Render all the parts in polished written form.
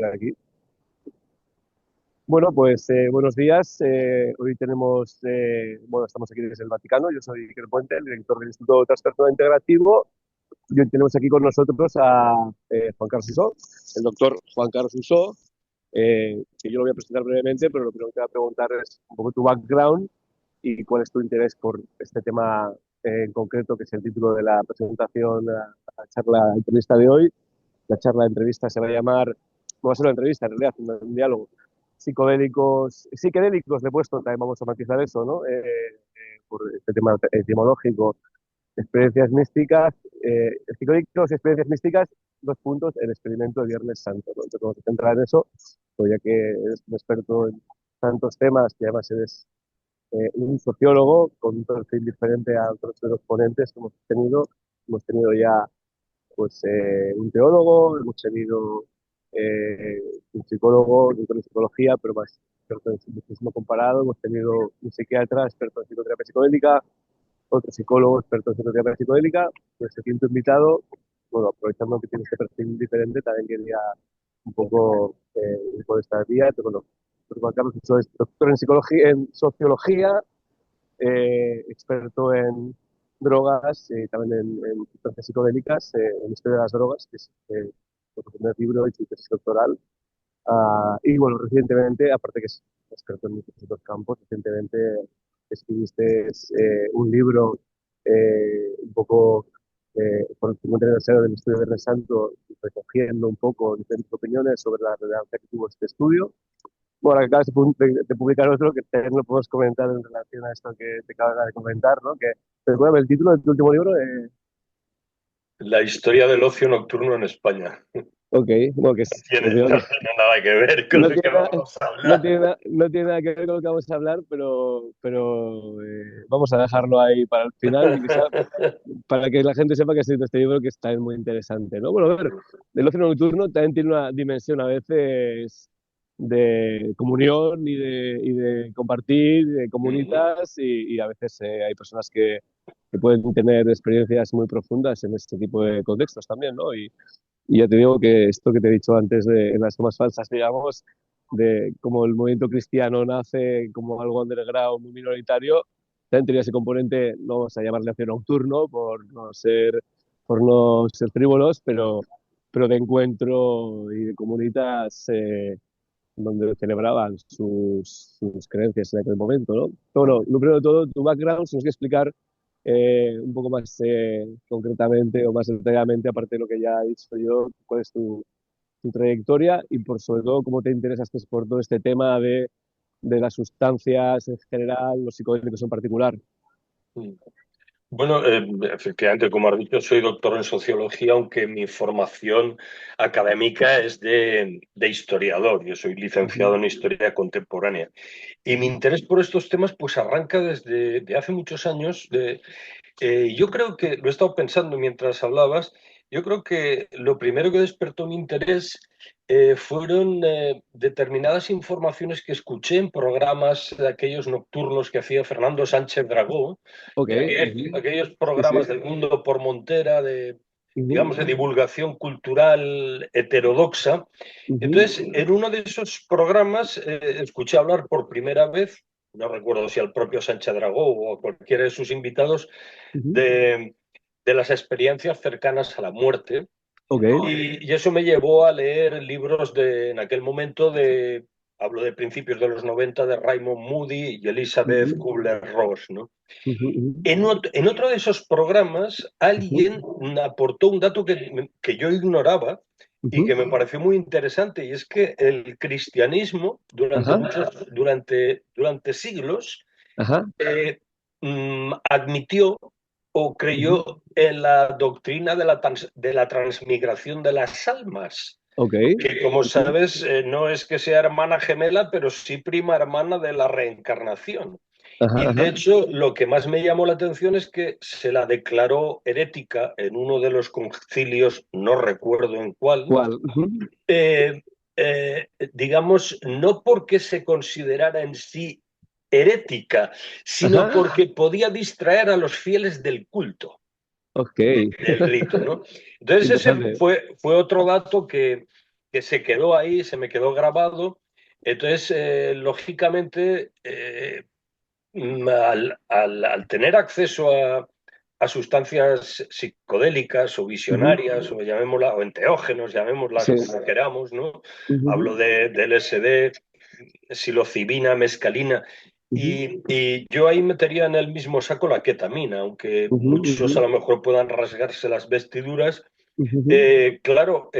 Aquí. Bueno, pues buenos días. Hoy tenemos, estamos aquí desde el Vaticano. Yo soy Iker Puente, el director del Instituto Transpersonal Integrativo. Y hoy tenemos aquí con nosotros a Juan Carlos Usó, el doctor Juan Carlos Usó, que yo lo voy a presentar brevemente, pero lo primero que te voy a preguntar es un poco tu background y cuál es tu interés por este tema en concreto, que es el título de la presentación, la charla, entrevista de hoy. La charla de entrevista se va a llamar, no va a ser una entrevista, en realidad, un diálogo. Psicodélicos le he puesto, también vamos a matizar eso, ¿no? Por este tema etimológico, experiencias místicas, psicodélicos, experiencias místicas, 2 puntos, el experimento de Viernes Santo, ¿no? Entonces vamos a centrar en eso, pues ya que eres un experto en tantos temas, que además eres un sociólogo con un perfil diferente a otros de los ponentes que hemos tenido ya pues un teólogo, hemos tenido eh, un psicólogo, doctor en psicología, pero más experto en psicoanálisis comparado, hemos tenido un psiquiatra experto en psicoterapia psicodélica, otro psicólogo experto en psicoterapia psicodélica, pues el quinto invitado, bueno, aprovechando que tiene este perfil diferente, también quería un poco ir por esta vía, pero bueno, pues Juan Carlos es doctor en psicología, en sociología, experto en drogas, también en sustancias psicodélicas, en historia de las drogas, que es su primer libro y su tesis doctoral. Y bueno, recientemente, aparte que es experto en muchos otros campos, recientemente escribiste un libro un poco por el 50 aniversario del estudio de Viernes Santo, recogiendo un poco diferentes opiniones sobre la relevancia que tuvo este estudio. Bueno, acabas de publicar otro que también lo podemos comentar en relación a esto que te acabas de comentar, ¿no? Que, recuérdame el título de tu último libro. La historia del ocio nocturno en España. Ok, no, que es, No tiene nada que ver con no lo que tiene nada, vamos a hablar. no tiene nada que ver con lo que vamos a hablar, pero vamos a dejarlo ahí para el final, y quizá, para que la gente sepa que ha escrito este libro, que está muy interesante, ¿no? Bueno, a ver, el ocio nocturno también tiene una dimensión a veces de comunión y de compartir, de comunitas, y a veces hay personas que pueden tener experiencias muy profundas en este tipo de contextos también, ¿no? Y ya te digo que esto que te he dicho antes de en las tomas falsas, digamos, de cómo el movimiento cristiano nace como algo underground, muy minoritario, también tenía ese componente, no vamos a llamarle ocio nocturno por no ser frívolos, pero de encuentro y de comunitas donde celebraban sus creencias en aquel momento, ¿no? Bueno, lo primero de todo, tu background, si nos que explicar un poco más concretamente o más detalladamente, aparte de lo que ya he dicho yo, cuál es tu trayectoria y por sobre todo cómo te interesas por todo este tema de las sustancias en general, los psicodélicos en particular. Bueno, efectivamente, como has dicho, soy doctor en sociología, aunque mi formación académica es de historiador. Yo soy licenciado en historia contemporánea. Y mi interés por estos temas pues arranca desde de hace muchos años. Yo creo que, lo he estado pensando mientras hablabas, yo creo que lo primero que despertó mi interés fueron determinadas informaciones que escuché en programas de aquellos nocturnos que hacía Fernando Sánchez Dragó, Ok, aquellos sí, sí. programas del Mundo por Montera, Ujú, digamos, de divulgación cultural heterodoxa. ujú, Entonces, en uno de esos programas escuché hablar por primera vez, no recuerdo si al propio Sánchez Dragó o a cualquiera de sus invitados, ujú. de, de las experiencias cercanas a la muerte. Ok. Y eso me llevó a leer libros en aquel momento hablo de principios de los 90, de Raymond Moody y Elizabeth Ujú, Kubler-Ross, ¿no? ujú, ujú, En otro de esos programas, ujú, alguien aportó un dato que yo ignoraba y ujú. que me pareció muy interesante, y es que el cristianismo Ajá, durante siglos ajá. admitió o Ujú. creyó en la doctrina de la transmigración de las almas, Ok. que como Ujú. sabes no es que sea hermana gemela, pero sí prima hermana de la reencarnación. Ajá, Y de ajá. hecho, lo que más me llamó la atención es que se la declaró herética en uno de los concilios, no recuerdo en cuál, ¿Cuál? Ujú. eh, digamos, no porque se considerara en sí herética, sino Ajá. porque podía distraer a los fieles del culto, Ok. del rito, ¿no? Entonces ese Interesante. fue otro dato que se quedó ahí, se me quedó grabado. Entonces, lógicamente, al tener acceso a sustancias psicodélicas o Ujú, visionarias, o llamémosla, o enteógenos, llamémoslas sí. como queramos, ¿no? Ujú, Hablo de LSD, psilocibina, mescalina, ujú, y yo ahí metería en el mismo saco la ketamina, aunque ujú, muchos a ujú, lo mejor puedan rasgarse las vestiduras. ujú, Claro,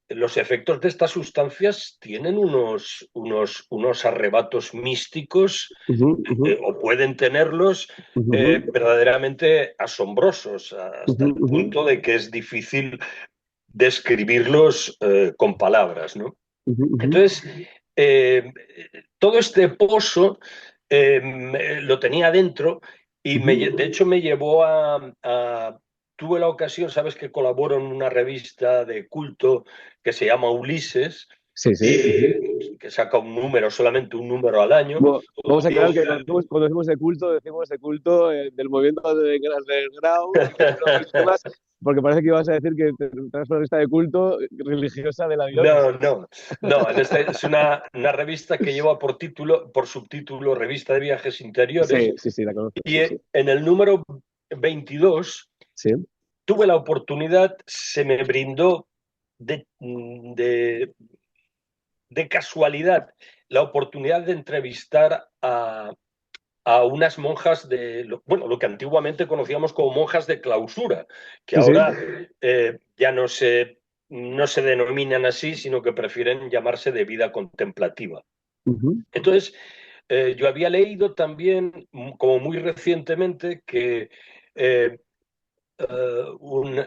los efectos de estas sustancias tienen unos arrebatos místicos, ujú, ujú, o pueden tenerlos, ujú, verdaderamente asombrosos, hasta ujú, el ujú, punto de que es difícil describirlos con palabras, ¿no? ujú, ujú, Entonces, eh, todo este pozo lo tenía dentro y ujú. de hecho me llevó tuve la ocasión, sabes que colaboro en una revista de culto que se llama Ulises, Sí, sí. Ujú. y que saca un número, solamente un número al año. Vamos a aclarar que cuando decimos de culto del movimiento de underground y demás, porque parece que ibas a decir que traes una lista de culto religiosa del avión. No, no, no. Es una revista que lleva por título, por subtítulo, Revista de Viajes Interiores. Sí, sí, sí, la conozco, Y sí, sí. en el número 22 Sí. tuve la oportunidad, se me brindó de casualidad la oportunidad de entrevistar a unas monjas bueno, lo que antiguamente conocíamos como monjas de clausura, que Sí, sí. ahora ya no se denominan así, sino que prefieren llamarse de vida contemplativa. Ujú, Entonces, yo había leído también, como muy recientemente, que eh, eh, un,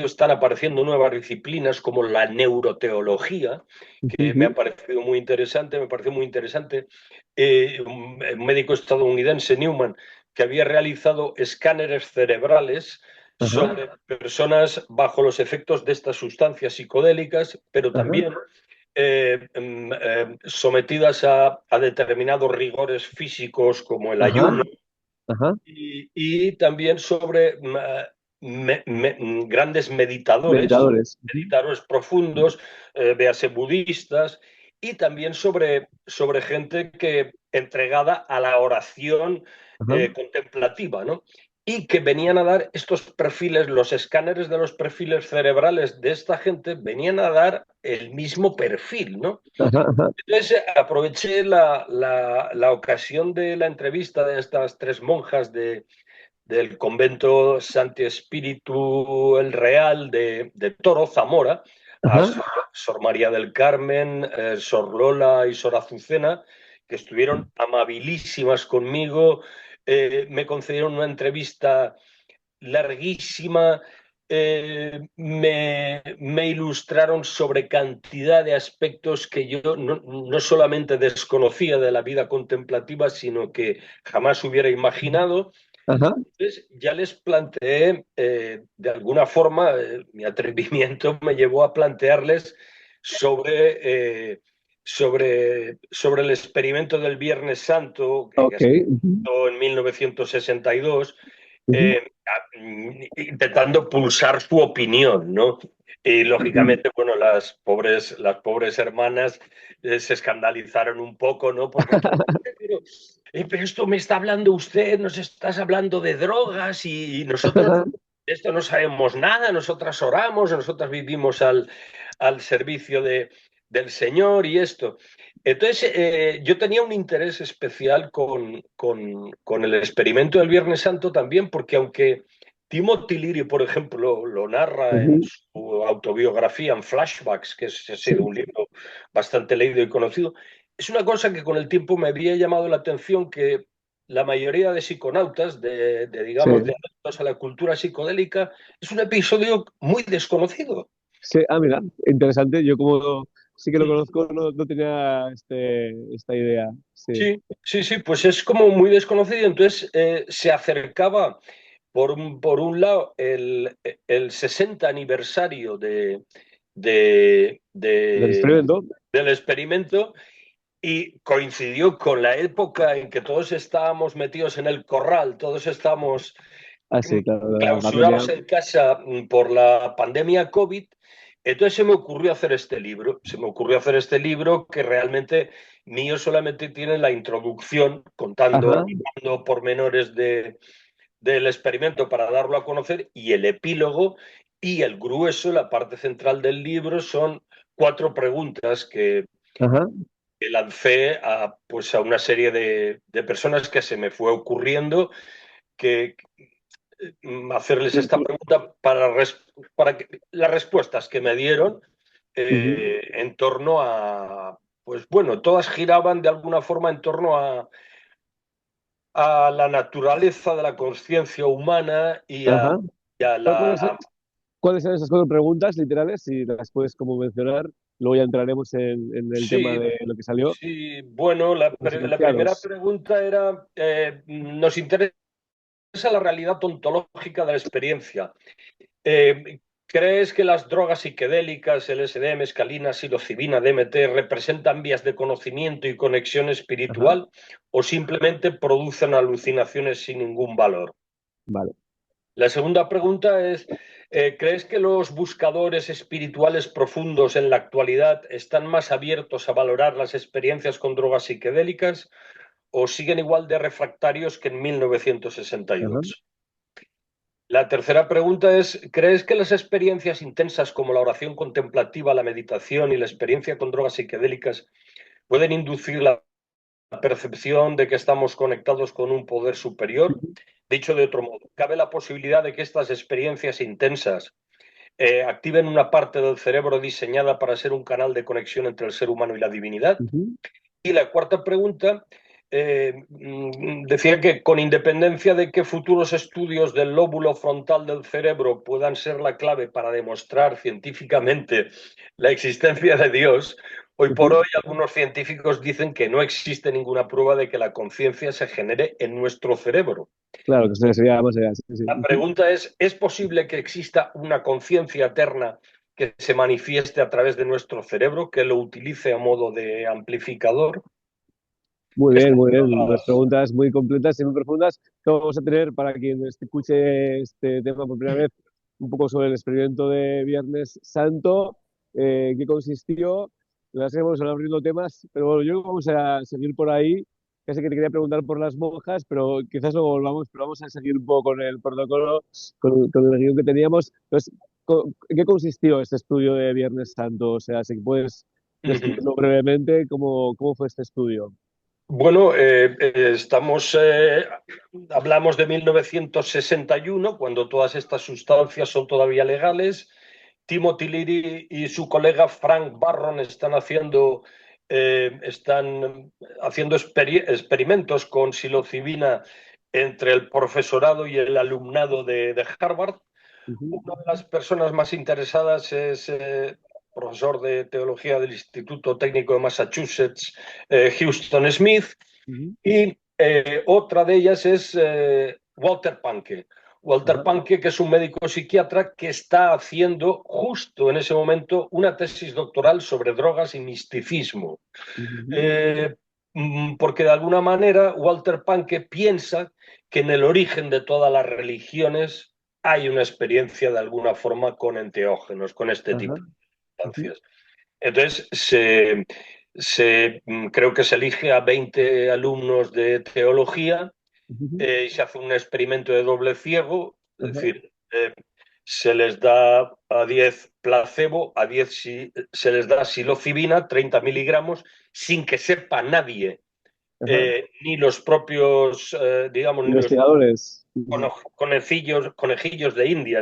están apareciendo nuevas disciplinas como la neuroteología, ujú, que ujú. me pareció muy interesante. Un médico estadounidense, Newman, que había realizado escáneres cerebrales Ajá, sobre personas bajo los efectos de estas sustancias psicodélicas, pero ajá, también sometidas determinados rigores físicos como el ajá, ayuno, ajá. y también sobre grandes Meditadores. Ujú, meditadores profundos, véase budistas, y también sobre gente que entregada a la oración ajá, contemplativa, ¿no? Y que venían a dar estos perfiles, los escáneres de los perfiles cerebrales de esta gente venían a dar el mismo perfil, ¿no? ajá, ajá. Entonces aproveché la ocasión de la entrevista de estas tres monjas del convento Santi Espíritu el Real de Toro, Zamora, a Ajá. Sor María del Carmen, Sor Lola y Sor Azucena, que estuvieron amabilísimas conmigo, me concedieron una entrevista larguísima, me ilustraron sobre cantidad de aspectos que yo no solamente desconocía de la vida contemplativa, sino que jamás hubiera imaginado. Ajá. Entonces ya les planteé, de alguna forma, mi atrevimiento me llevó a plantearles sobre el experimento del Viernes Santo, que Ok. se Ujú, hizo en 1962, ujú. intentando pulsar su opinión, ¿no? Y Ujú. lógicamente, bueno, las pobres hermanas se escandalizaron un poco, ¿no? Porque, claro, pero esto me está hablando usted, nos estás hablando de drogas y nosotros de esto no sabemos nada, nosotras oramos, nosotras vivimos al servicio del Señor y esto. Entonces, yo tenía un interés especial con el experimento del Viernes Santo también, porque aunque Timothy Leary, por ejemplo, lo narra en Ujú. su autobiografía, en Flashbacks, que ha Sí. sido un libro bastante leído y conocido, es una cosa que con el tiempo me había llamado la atención, que la mayoría de psiconautas, Sí. digamos, de adeptos a la cultura psicodélica, es un episodio muy desconocido. Sí. Ah, mira, interesante. Yo como sí que lo conozco, no tenía esta idea. Sí. Sí, sí, sí, pues es como muy desconocido. Entonces se acercaba, por un lado, el 60 aniversario de- Del de- experimento. del experimento, y coincidió con la época en que todos estábamos metidos en el corral, todos estábamos Ah, sí, claro, la pandemia. clausurados en casa por la pandemia COVID. Entonces se me ocurrió hacer este libro. Se me ocurrió hacer este libro que realmente mío solamente tiene la introducción, Ajá, contando pormenores del experimento para darlo a conocer, y el epílogo y el grueso, la parte central del libro, son 4 preguntas ajá. que lancé pues a una serie de personas que se me fue ocurriendo que hacerles Sí, esta pregunta para que las respuestas que me dieron ujú, en torno a, pues bueno, todas giraban de alguna forma en torno a la naturaleza de la conciencia humana ajá. y a ¿Cuáles, la... cuáles son esas 4 preguntas literales? Si las puedes como mencionar, luego ya entraremos en el tema Sí, de lo que salió. sí, bueno, Los la primera enunciados. pregunta era, nos interesa la realidad ontológica de la experiencia. ¿Crees que las drogas psicodélicas, LSD, mescalina, psilocibina, DMT, representan vías de conocimiento y conexión Ajá, espiritual o simplemente producen alucinaciones sin ningún valor? vale. La segunda pregunta es, ¿crees que los buscadores espirituales profundos en la actualidad están más abiertos a valorar las experiencias con drogas psicodélicas o siguen igual de refractarios que en Ajá, 1962? La tercera pregunta es, ¿crees que las experiencias intensas como la oración contemplativa, la meditación y la experiencia con drogas psicodélicas pueden inducir la percepción de que estamos conectados con un poder superior? ujú, Dicho de otro modo, ¿cabe la posibilidad de que estas experiencias intensas activen una parte del cerebro diseñada para ser un canal de conexión entre el ser humano y la divinidad? ujú, Y la cuarta pregunta decía que con independencia de qué futuros estudios del lóbulo frontal del cerebro puedan ser la clave para demostrar científicamente la existencia de Dios, hoy por ujú. hoy algunos científicos dicen que no existe ninguna prueba de que la conciencia se genere en nuestro cerebro. Claro, que eso sería más allá. Sí, sí. La Ujú, pregunta ¿es posible que exista una conciencia eterna que se manifieste a través de nuestro cerebro, que lo utilice a modo de amplificador? muy bien, Estas muy son bien. Las las... preguntas muy completas y muy profundas que vamos a tener para quien escuche este tema por primera vez, un poco sobre el experimento de Viernes Santo, qué consistió. La verdad es que vamos a ir abriendo temas, pero bueno, yo creo que vamos a seguir por ahí. Casi que te quería preguntar por las monjas, pero quizás luego volvamos, pero vamos a seguir un poco con el protocolo, con el guión que teníamos. Entonces, ¿en qué consistió este estudio de Viernes Santo? O sea, si puedes describirlo brevemente, ¿cómo fue este estudio? Bueno, hablamos de 1961, cuando todas estas sustancias son todavía legales. Timothy Leary y su colega Frank Barron están haciendo experimentos con psilocibina entre el profesorado y el alumnado de Harvard. Ujú, Una de las personas más interesadas es profesor de teología del Instituto Técnico de Massachusetts, Houston Smith, ujú, y otra de ellas es Walter Panke. Walter ajá, Panke, que es un médico psiquiatra que está haciendo justo en ese momento una tesis doctoral sobre drogas y misticismo. ujú, Eh, Porque de alguna manera Walter Panke piensa que en el origen de todas las religiones hay una experiencia de alguna forma con enteógenos, con este ajá, tipo de ujú, sustancias. Entonces, creo que se elige a 20 alumnos de teología ujú, y se hace un experimento de doble ciego, es ajá, decir, se les da a 10 placebo, se les da psilocibina, 30 miligramos, sin que sepa nadie, ajá. ni los propios, digamos, ni los Investigadores. Ujú, conejillos de India,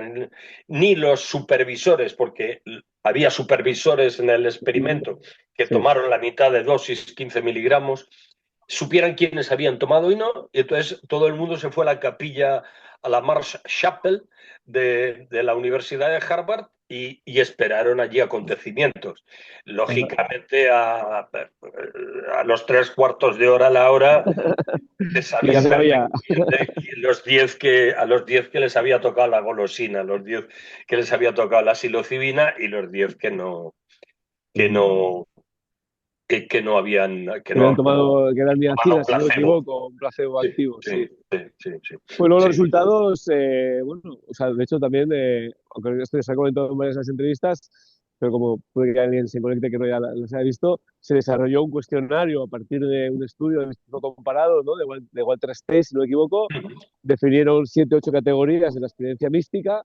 ni los supervisores, porque había supervisores en el ujú, experimento que sí. tomaron la mitad de dosis, 15 miligramos, supieran quiénes habían tomado y no, y entonces todo el mundo se fue a la capilla, a la Marsh Chapel de la Universidad de Harvard y esperaron allí acontecimientos. Ajá. Lógicamente, a los 3 cuartos de hora, la hora, se Ya se sabía sabía. perfectamente a los 10 que les había tocado la golosina, los 10 que les había tocado la psilocibina y los 10 que Ujú. no, que no habían, que Que habían no tomado, que eran tomado niacinas, si no me placebo. equivoco, un placebo Sí, activo, sí, sí. sí, sí, sí, Bueno, los sí. resultados, bueno, o sea, de hecho también, aunque esto se ha comentado en varias de las entrevistas, pero como puede que alguien se conecte que no ya las haya visto, se desarrolló un cuestionario a partir de un estudio de mismo comparado, ¿no? De Walter Stay, si no me equivoco, definieron 7 u 8 categorías de la experiencia mística,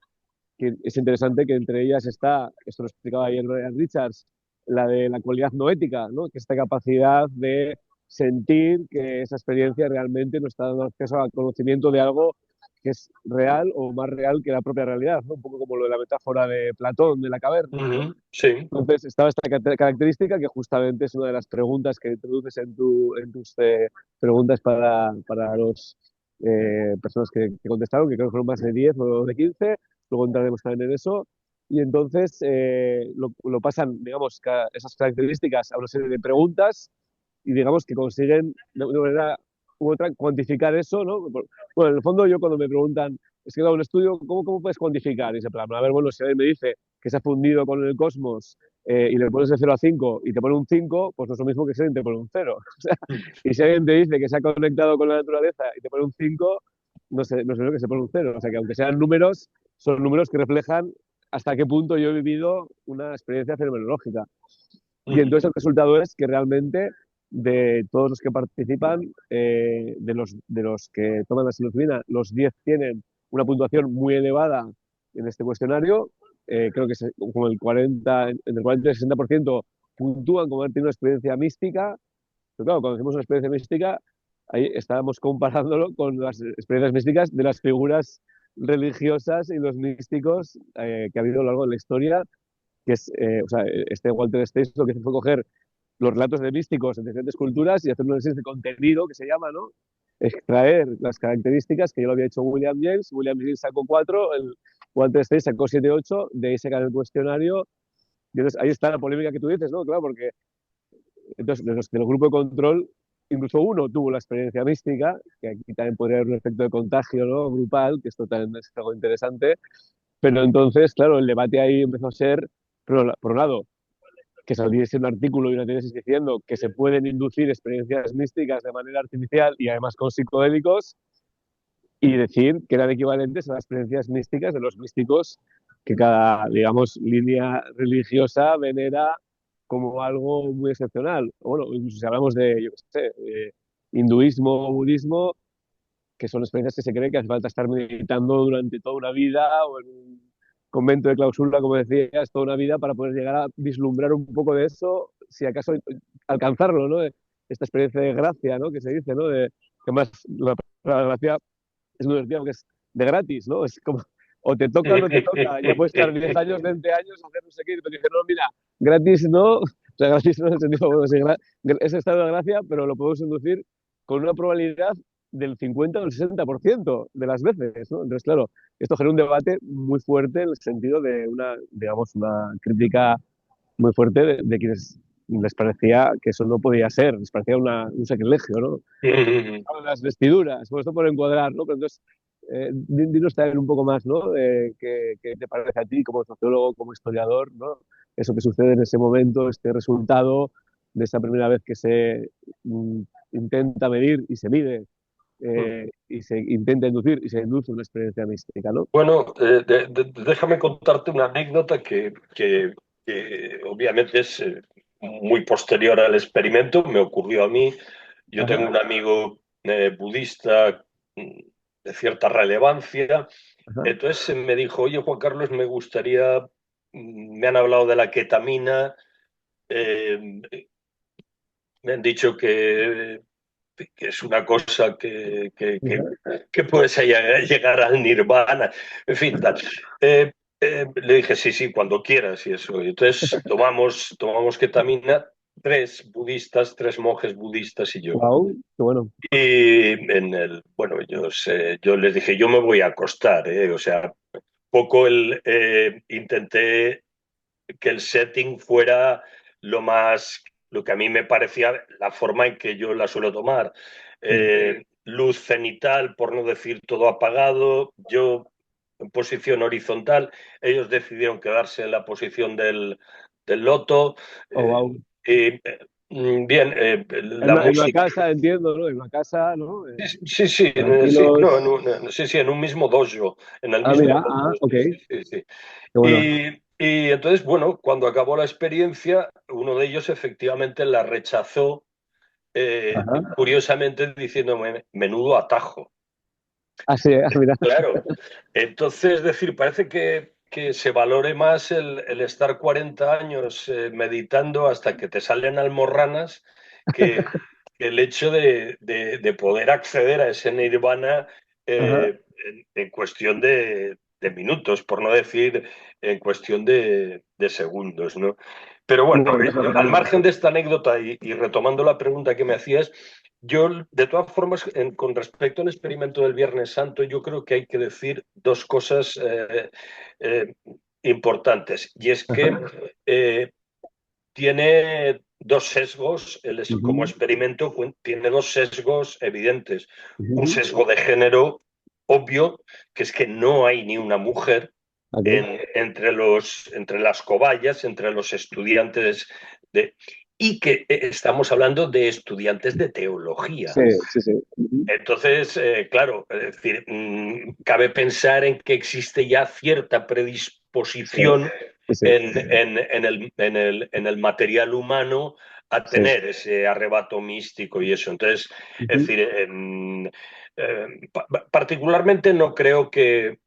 que es interesante que entre ellas está, esto lo explicaba ayer Ryan Richards, la de la cualidad noética, ¿no? Que esta capacidad de sentir que esa experiencia realmente nos está dando acceso al conocimiento de algo que es real o más real que la propia realidad, ¿no? Un poco como lo de la metáfora de Platón, de la caverna, ¿no? Sí. Entonces, estaba esta característica que justamente es una de las preguntas que introduces en tus preguntas para los personas que contestaron, que creo que fueron más de 10 o de 15. Luego entraremos también en eso. Y entonces lo pasan, digamos, esas características a una serie de preguntas y digamos que consiguen de una manera u otra cuantificar eso, ¿no? Bueno, en el fondo yo cuando me preguntan, es que hago un estudio, ¿cómo puedes cuantificar? Y se plan, a ver, bueno, si alguien me dice que se ha fundido con el cosmos y le pones de 0 a 5 y te pone un 5, pues no es lo mismo que si alguien te pone un 0. O sea, y si alguien te dice que se ha conectado con la naturaleza y te pone un 5, no sé lo que se pone un 0. O sea, que aunque sean números, son números que reflejan hasta qué punto yo he vivido una experiencia fenomenológica. Y entonces el resultado es que realmente de todos los que participan, de los que toman la psilocibina, los 10 tienen una puntuación muy elevada en este cuestionario. Creo que como entre el 40 y el 60% puntúan como haber tenido una experiencia mística. Pero claro, cuando decimos una experiencia mística, ahí estábamos comparándolo con las experiencias místicas de las figuras religiosas y los místicos que ha habido a lo largo de la historia, que es, o sea, este Walter Stace lo que hizo fue coger los relatos de místicos en diferentes culturas y hacer un análisis de contenido que se llama, ¿no? Extraer las características que ya lo había hecho William James. William James sacó 4, el Walter Stace sacó 7, 8, de ahí sacar el cuestionario. Y entonces ahí está la polémica que tú dices, ¿no? Claro, porque entonces del grupo de control, incluso uno tuvo la experiencia mística, que aquí también podría haber un efecto de contagio, ¿no? Grupal, que esto también es algo interesante. Pero entonces, claro, el debate ahí empezó a ser, por un lado, que saliese un artículo y una tesis diciendo que se pueden inducir experiencias místicas de manera artificial y además con psicodélicos, y decir que eran equivalentes a las experiencias místicas de los místicos que cada, digamos, línea religiosa venera como algo muy excepcional. Bueno, incluso si hablamos de, yo qué sé, hinduismo o budismo, que son experiencias que se cree que hace falta estar meditando durante toda una vida o en un convento de clausura, como decías, toda una vida para poder llegar a vislumbrar un poco de eso, si acaso alcanzarlo, ¿no? Esta experiencia de gracia, ¿no? Que se dice, ¿no? Que más la gracia es muy divertido porque es de gratis, ¿no? Es como, o te toca o no te toca, ya puedes estar 10 años, 20 años, hacer no sé qué, pero dije, no, mira, gratis no, o sea, gratis no en el sentido, bueno, sí, es estado de gracia, pero lo podemos inducir con una probabilidad del 50 o el 60% de las veces, ¿no? Entonces, claro, esto genera un debate muy fuerte en el sentido de una, digamos, una crítica muy fuerte de quienes les parecía que eso no podía ser, les parecía un sacrilegio, ¿no? Las vestiduras, por esto por encuadrar, ¿no? Pero entonces, dinos también un poco más, ¿no? ¿Qué te parece a ti como sociólogo, como historiador, ¿no? Eso que sucede en ese momento, este resultado de esa primera vez que se intenta medir y se mide y se intenta inducir y se induce una experiencia mística, ¿no? Bueno, déjame contarte una anécdota que obviamente es muy posterior al experimento, me ocurrió a mí. Yo Ajá, tengo un amigo budista de cierta relevancia. ajá, Entonces me dijo, oye Juan Carlos, me gustaría, me han hablado de la ketamina, eh, me han dicho que es una cosa ajá. que puedes llegar al nirvana, en fin, tal. Le dije, sí, sí, cuando quieras y eso. Y entonces tomamos ketamina, tres budistas, tres monjes budistas y yo. Wow, qué bueno. Y bueno, yo les dije, yo me voy a acostar, ¿eh? O sea, poco intenté que el setting fuera lo que a mí me parecía la forma en que yo la suelo tomar. Sí. Luz cenital, por no decir todo apagado, yo en posición horizontal, ellos decidieron quedarse en la posición del loto. Oh, Eh, wow. Bien, la En una música. casa, entiendo, ¿no? En una casa, ¿no? Sí, sí, sí, no, Tranquilos. sí, sí, en un mismo dojo, en el Ah, mismo mira, dojo, ok, sí, sí, sí, sí. qué bueno. Y entonces, bueno, cuando acabó la experiencia, uno de ellos efectivamente la rechazó, Ajá. curiosamente diciéndome, menudo atajo. Así es, mira. Claro, entonces, es decir, parece que se valore más el estar 40 años meditando hasta que te salen almorranas que, que el hecho de poder acceder a ese nirvana Ajá. en cuestión de minutos, por no decir en cuestión de segundos, ¿no? Pero bueno, No, no, al totalmente. margen de esta anécdota y retomando la pregunta que me hacías, yo, de todas formas, con respecto al experimento del Viernes Santo, yo creo que hay que decir dos cosas eh, importantes. Y es que Ajá. eh, tiene dos sesgos, como Ujú, experimento tiene dos sesgos evidentes. Un ujú. sesgo de género obvio, que es que no hay ni una mujer Ok. entre las cobayas, entre los estudiantes de... Y que estamos hablando de estudiantes de teología. Sí, sí, sí. Ujú. Entonces, claro, es decir, cabe pensar en que existe ya cierta Sí, predisposición sí, sí. en el material humano a Sí. tener ese arrebato místico y eso. Entonces, es Ujú. decir, particularmente no creo que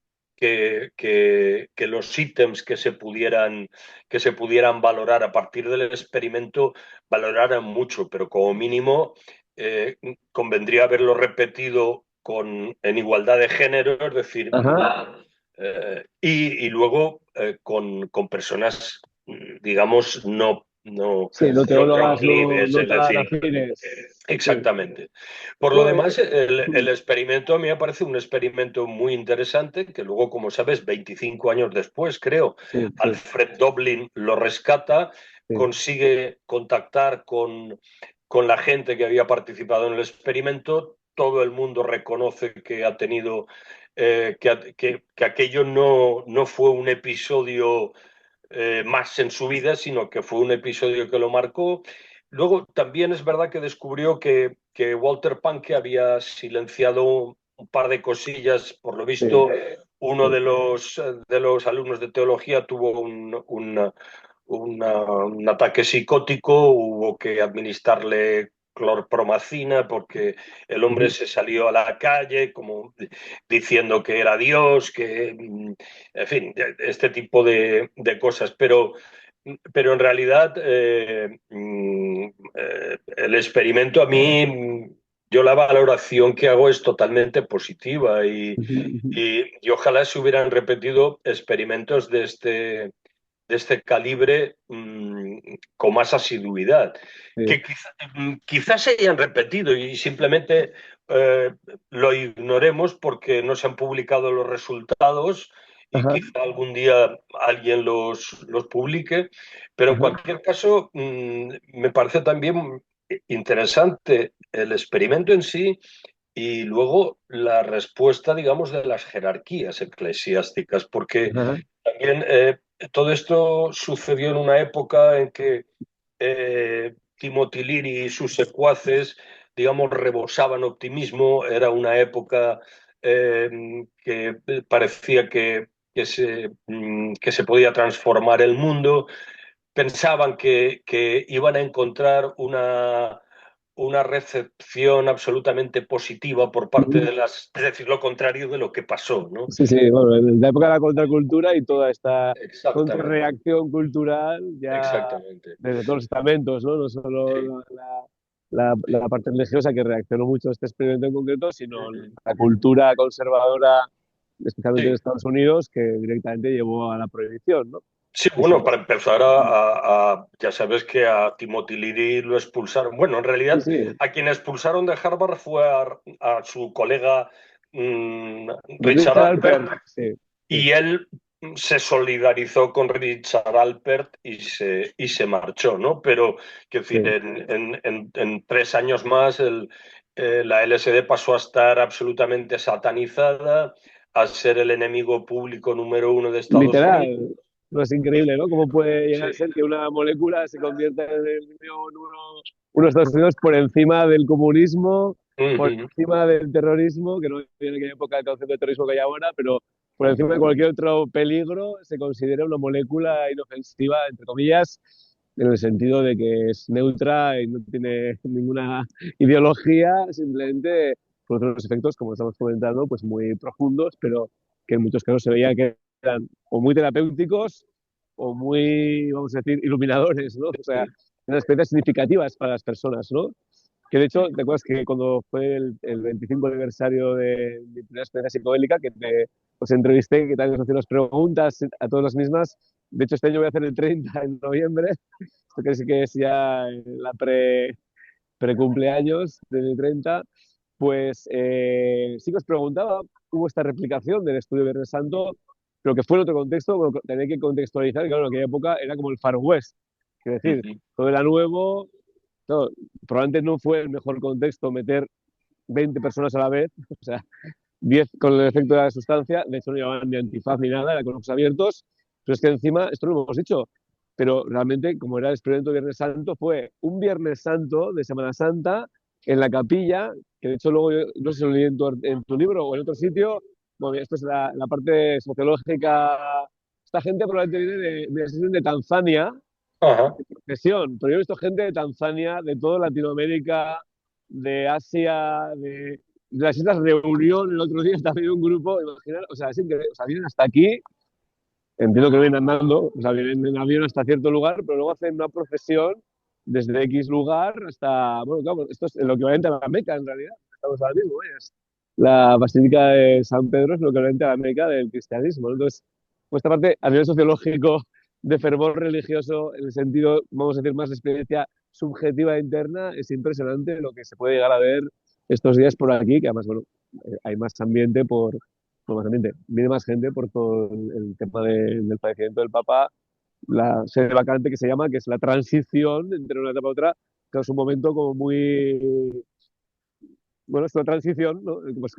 los ítems que se pudieran valorar a partir del experimento valoraran mucho, pero como mínimo eh, convendría haberlo repetido en igualdad de género, es decir, Ajá. y luego con personas, digamos, Sí, no no teólogas, no, proclives, no es tan decir, afines. Sí. exactamente. Por lo Bueno, demás, el experimento a mí me parece un experimento muy interesante, que luego, como sabes, 25 años después, creo, sí, sí, Alfred Doblin lo rescata, sí. consigue contactar con la gente que había participado en el experimento, todo el mundo reconoce que ha tenido, que aquello no fue un episodio más en su vida, sino que fue un episodio que lo marcó. Luego también es verdad que descubrió que Walter Panke había silenciado un par de cosillas. Por lo Sí, visto, uno sí. de los alumnos de teología tuvo un ataque psicótico, hubo que administrarle clorpromacina porque el hombre Ujú. se salió a la calle como diciendo que era Dios, en fin, este tipo de cosas. Pero en realidad el experimento a mí, yo la valoración que hago es totalmente positiva Ujú, ujú. y ojalá se hubieran repetido experimentos de este calibre con más asiduidad, Sí. que quizás se hayan repetido y simplemente eh, lo ignoremos porque no se han publicado los resultados y Ajá, quizá algún día alguien los publique, pero en ajá. cualquier caso me parece también interesante el experimento en sí y luego la respuesta, digamos, de las jerarquías eclesiásticas, porque Ajá. también todo esto sucedió en una época en que Timothy Leary y sus secuaces, digamos, rebosaban optimismo. Era una época que parecía que se podía transformar el mundo. Pensaban que iban a encontrar una recepción absolutamente positiva por parte Ujú. es decir, lo contrario de lo que pasó, ¿no? Sí, sí, bueno, en la época de la contracultura y toda esta Exactamente, contrarreacción cultural ya exactamente. desde todos los estamentos, ¿no? No solo Sí. la parte religiosa que reaccionó mucho a este experimento en concreto, sino la cultura conservadora, especialmente en Sí, Estados Unidos, que directamente llevó a la prohibición, ¿no? sí, Sí, sí. bueno, para empezar, ya sabes que a Timothy Leary lo expulsaron. Bueno, en Sí, realidad, sí. a quien expulsaron de Harvard fue a su colega mm, Richard Richard Alpert, Alpert, sí, sí, y él se solidarizó con Richard Alpert y se marchó, ¿no? Pero, quiero sí. decir, en 3 años más la LSD pasó a estar absolutamente satanizada, a ser el enemigo público número uno de Estados Unidos. Literal. No es increíble, ¿no? ¿Cómo puede llegar Sí. a ser que una molécula se convierta en el enemigo uno de Estados Unidos por encima del comunismo, por Ujú. encima del terrorismo, que no tiene aquella época el concepto de terrorismo que hay ahora, pero por encima de cualquier otro peligro, se considera una molécula inofensiva, entre comillas, en el sentido de que es neutra y no tiene ninguna ideología, simplemente por otros efectos, como estamos comentando, pues muy profundos, pero que en muchos casos se veía que eran o muy terapéuticos o muy, vamos a decir, iluminadores, ¿no? O sea, unas experiencias significativas para las personas, ¿no? Que de hecho, ¿te acuerdas que cuando fue el 25 aniversario de mi primera experiencia psicodélica, que os entrevisté, que también os hacía las preguntas a todas las mismas? De hecho, este año voy a hacer el 30 en noviembre, esto que sí que es ya la pre-cumpleaños de mi 30, pues sí que os preguntaba, hubo esta replicación del estudio de Viernes Santo, pero que fue en otro contexto, bueno, tenía que contextualizar, que claro, en aquella época era como el Far West, es decir, todo era nuevo, no, probablemente no fue el mejor contexto meter 20 personas a la vez, o sea, 10 con el efecto de la sustancia, de hecho no llevaban ni antifaz ni nada, era con ojos abiertos, pero es que encima, esto no lo hemos dicho, pero realmente, como era el experimento Viernes Santo, fue un Viernes Santo de Semana Santa en la capilla, que de hecho luego, no sé si lo leí en tu libro o en otro sitio, bueno, esto es la parte sociológica, esta gente probablemente viene de Tanzania, Ajá. profesión, pero yo he visto gente de Tanzania, de toda Latinoamérica, de Asia, de las Islas Reunión, el otro día también un grupo, imaginar, o sea, es increíble, o sea, vienen hasta aquí, entiendo que vienen andando, o sea, vienen en avión hasta cierto lugar, pero luego hacen una procesión desde X lugar hasta, bueno, claro, esto es lo equivalente a la Meca en realidad, estamos ahora mismo, es la Basílica de San Pedro es lo equivalente a la Meca del cristianismo, ¿no? Entonces, por esta parte, a nivel sociológico, de fervor religioso, en el sentido, vamos a decir, más de experiencia subjetiva e interna, es impresionante lo que se puede llegar a ver estos días por aquí, que además, bueno, hay más ambiente por más ambiente, viene más gente por todo el tema del fallecimiento del Papa, la sede vacante que se llama, que es la transición entre una etapa y otra, que es un momento como muy, bueno, es una transición, ¿no? Pues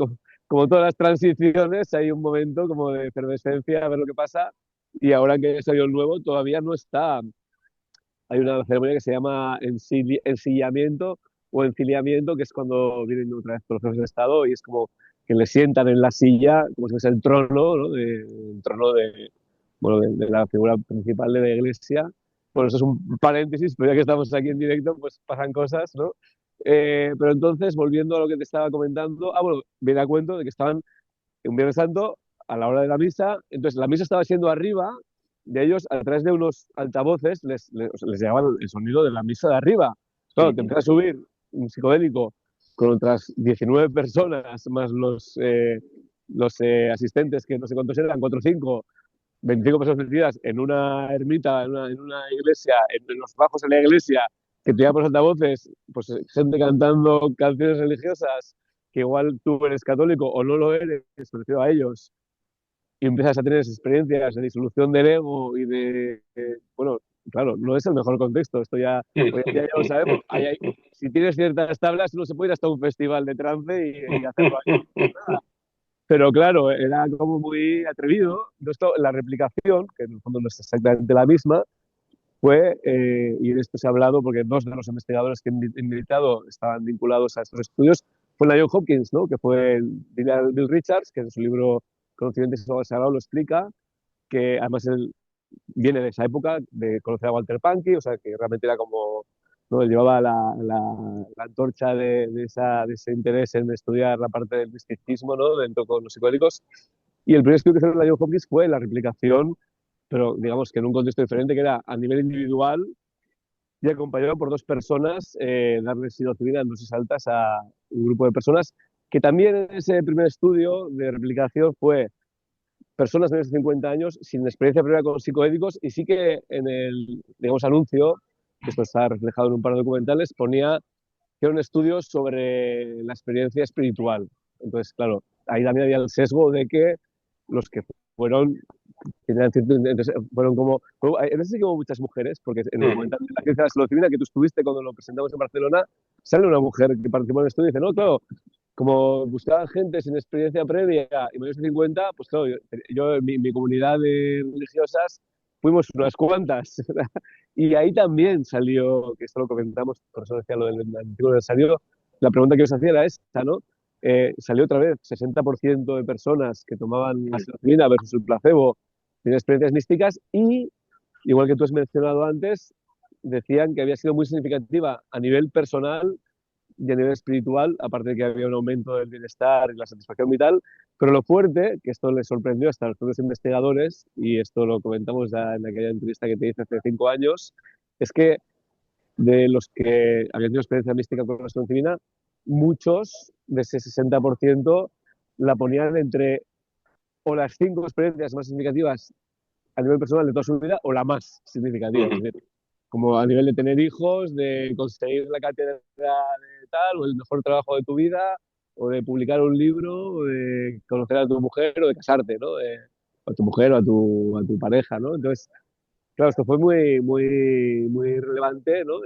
como todas las transiciones, hay un momento como de efervescencia, a ver lo que pasa, y ahora que salió el nuevo, todavía no está. Hay una ceremonia que se llama ensillamiento o enciliamiento, que es cuando vienen otra vez por los jefes de Estado y es como que le sientan en la silla, como si fuese el trono, ¿no? El trono bueno, de la figura principal de la iglesia. Bueno, eso es un paréntesis, pero ya que estamos aquí en directo, pues pasan cosas, ¿no? Pero entonces, volviendo a lo que te estaba comentando, bueno, viene a cuento de que estaban un Viernes Santo a la hora de la misa, entonces la misa estaba siendo arriba, de ellos a través de unos altavoces les llegaba el sonido de la misa de arriba. Claro, te empieza a subir un psicodélico con otras 19 personas, más los asistentes, que no sé cuántos eran, 4 o 5, 25 personas metidas en una ermita, en una iglesia, en los bajos de la iglesia, que te por los altavoces, pues gente cantando canciones religiosas, que igual tú eres católico o no lo eres, parecido a ellos, y empiezas a tener esas experiencias de disolución del ego y bueno, claro, no es el mejor contexto, esto ya, hoy en día ya lo sabemos, si tienes ciertas tablas, no se puede ir hasta un festival de trance y hacerlo ahí. Pero claro, era como muy atrevido. Esto, la replicación, que en el fondo no es exactamente la misma, fue, y de esto se ha hablado porque dos de los investigadores que he invitado estaban vinculados a estos estudios, fue la John Hopkins, ¿no? Que fue Bill Richards, que en su libro Conocimiento y Sagrado lo explica, que además él viene de esa época, de conocer a Walter Pankey, o sea, que realmente era como, ¿no? Él llevaba la antorcha de ese interés en estudiar la parte del misticismo, ¿no? Dentro con los psicodélicos. Y el primer estudio que hizo la John Hopkins fue la replicación, pero digamos que en un contexto diferente, que era a nivel individual y acompañado por dos personas, darle psilocibina en dosis altas a un grupo de personas, que también en ese primer estudio de replicación fue personas menores de 50 años sin experiencia previa con psicoédicos y sí que en el, digamos, anuncio, que esto está reflejado en un par de documentales, ponía que era un estudio sobre la experiencia espiritual. Entonces, claro, ahí también había el sesgo de que los que fueron entonces, fueron en ese sí que hubo muchas mujeres, porque en el documental de la ciencia de la psilocibina que tú estuviste cuando lo presentamos en Barcelona, sale una mujer que participó en el estudio y dice, no, claro, como buscaban gente sin experiencia previa y mayores de 50, pues claro, yo mi comunidad de religiosas fuimos unas cuantas. Y ahí también salió, que esto lo comentamos, por eso decía lo del antiguo aniversario, la pregunta que os hacía era esta, ¿no? salió otra vez 60% de personas que tomaban la psilocibina versus el placebo tienen experiencias místicas y, igual que tú has mencionado antes, decían que había sido muy significativa a nivel personal y a nivel espiritual, aparte de que había un aumento del bienestar y la satisfacción vital, pero lo fuerte, que esto les sorprendió hasta a los propios investigadores, y esto lo comentamos ya en aquella entrevista que te hice hace 5 años, es que de los que habían tenido experiencia mística con la psilocibina, muchos de ese 60% la ponían entre o las 5 experiencias más significativas a nivel personal de toda su vida o la más significativa. Es decir, como a nivel de tener hijos, de conseguir la cátedra de tal, o el mejor trabajo de tu vida, o de publicar un libro, o de conocer a tu mujer, o de casarte, ¿no? A tu mujer o a tu pareja, ¿no? Entonces, claro, esto fue muy, muy, muy relevante, ¿no?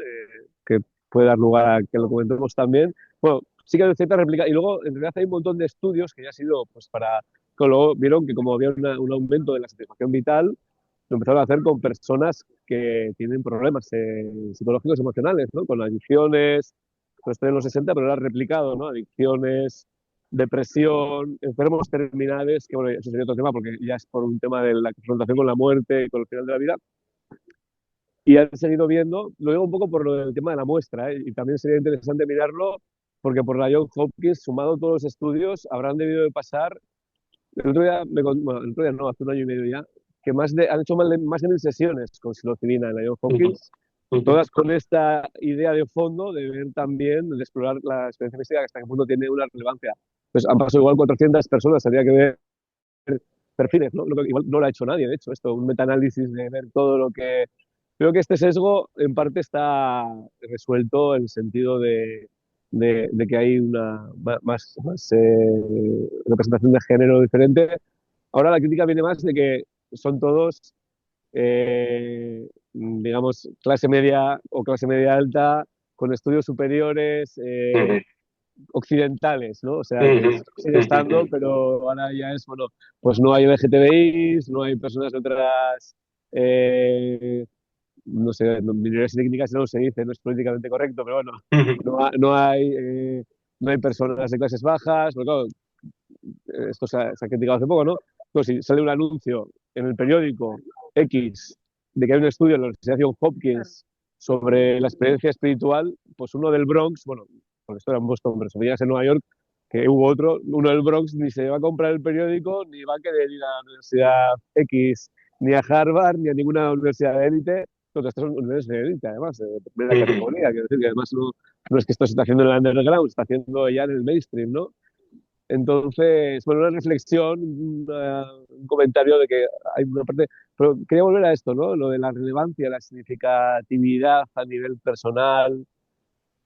Que puede dar lugar a que lo comentemos también. Bueno, sí que hay cierta réplica. Y luego, en realidad, hay un montón de estudios que ya han sido, pues, que luego vieron que como había un aumento de la satisfacción vital, lo empezaron a hacer con personas que tienen problemas psicológicos y emocionales, ¿no? Con adicciones, pues esto en los 60, pero era replicado, ¿no? Adicciones, depresión, enfermos terminales, que bueno, eso sería otro tema porque ya es por un tema de la confrontación con la muerte y con el final de la vida. Y han seguido viendo, lo digo un poco por lo del tema de la muestra, ¿eh? Y también sería interesante mirarlo porque por la Johns Hopkins, sumado todos los estudios, habrán debido de pasar, el otro día, bueno, el otro día no, hace 1 año y medio ya, que han hecho más de 1.000 sesiones con psilocibina en la Johns Hopkins, todas con esta idea de fondo de ver también, de explorar la experiencia mística que hasta qué punto tiene una relevancia. Pues han pasado igual 400 personas, habría que ver perfiles, ¿no? Igual no lo ha hecho nadie, de hecho, esto, un metaanálisis de ver todo lo que... Creo que este sesgo en parte está resuelto en el sentido de que hay una más representación de género diferente. Ahora la crítica viene más de que son todos, digamos, clase media o clase media alta, con estudios superiores, occidentales, ¿no? O sea, que sigue estando, pero ahora ya es, bueno, pues no hay LGTBIs, no hay personas de otras, no sé, minorías étnicas no se dice, no es políticamente correcto, pero bueno, no hay personas de clases bajas, porque claro, esto se ha criticado hace poco, ¿no? Pues si sale un anuncio en el periódico X de que hay un estudio en la Universidad de Johns Hopkins sobre la experiencia espiritual, pues uno del Bronx, bueno, porque esto era en Boston, pero si en Nueva York, que hubo otro, uno del Bronx ni se va a comprar el periódico, ni va a querer ir a la Universidad X, ni a Harvard, ni a ninguna universidad de élite, porque estas son universidades de élite, además, de primera categoría, quiero decir que además no es que esto se está haciendo en el underground, se está haciendo ya en el mainstream, ¿no? Entonces, bueno, una reflexión, un comentario de que hay una parte, pero quería volver a esto, ¿no? Lo de la relevancia, la significatividad a nivel personal,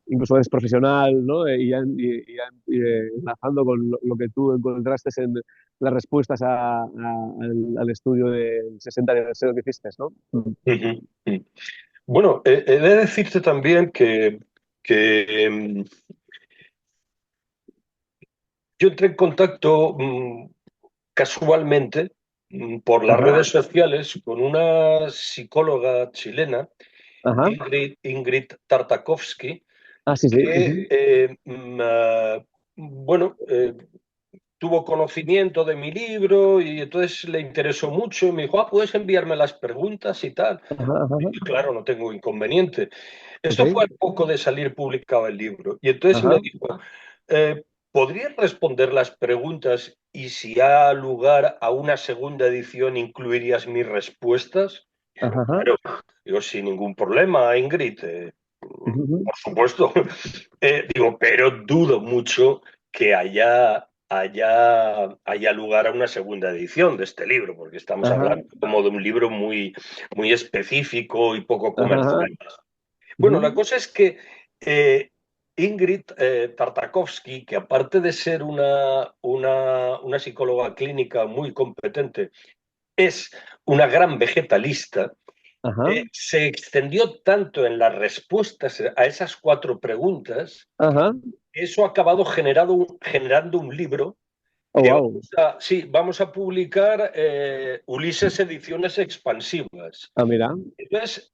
incluso a veces profesional, ¿no? Enlazando con lo que tú encontraste en las respuestas al estudio del 60 aniversario que hiciste, ¿no? Bueno, he de decirte también que yo entré en contacto casualmente por las redes sociales con una psicóloga chilena, Ajá. Ingrid Tartakovsky, Ah, sí, sí. que, bueno, tuvo conocimiento de mi libro y entonces le interesó mucho y me dijo, ¿puedes enviarme las preguntas y tal? Ajá, ajá, Y claro, no tengo inconveniente. ok. Esto fue al poco de salir publicado el libro. Y entonces Ajá, me dijo, eh, ¿podrías responder las preguntas y si ha lugar a una segunda edición incluirías mis respuestas? ajá, ajá. Claro, digo, sin ningún problema, Ingrid, Ujú, por supuesto. Digo, pero dudo mucho que haya lugar a una segunda edición de este libro, porque estamos ajá, hablando como de un libro muy, muy específico y poco ajá, ajá. comercial. Bueno, la Ujú, cosa es que Ingrid Tartakovsky, que aparte de ser una psicóloga clínica muy competente, es una gran vegetalista, ajá, se extendió tanto en las respuestas a esas 4 preguntas ajá. que eso ha acabado generando un libro Oh, que wow. vamos a publicar Ulises Ediciones Expansivas. Ah, mira. Entonces,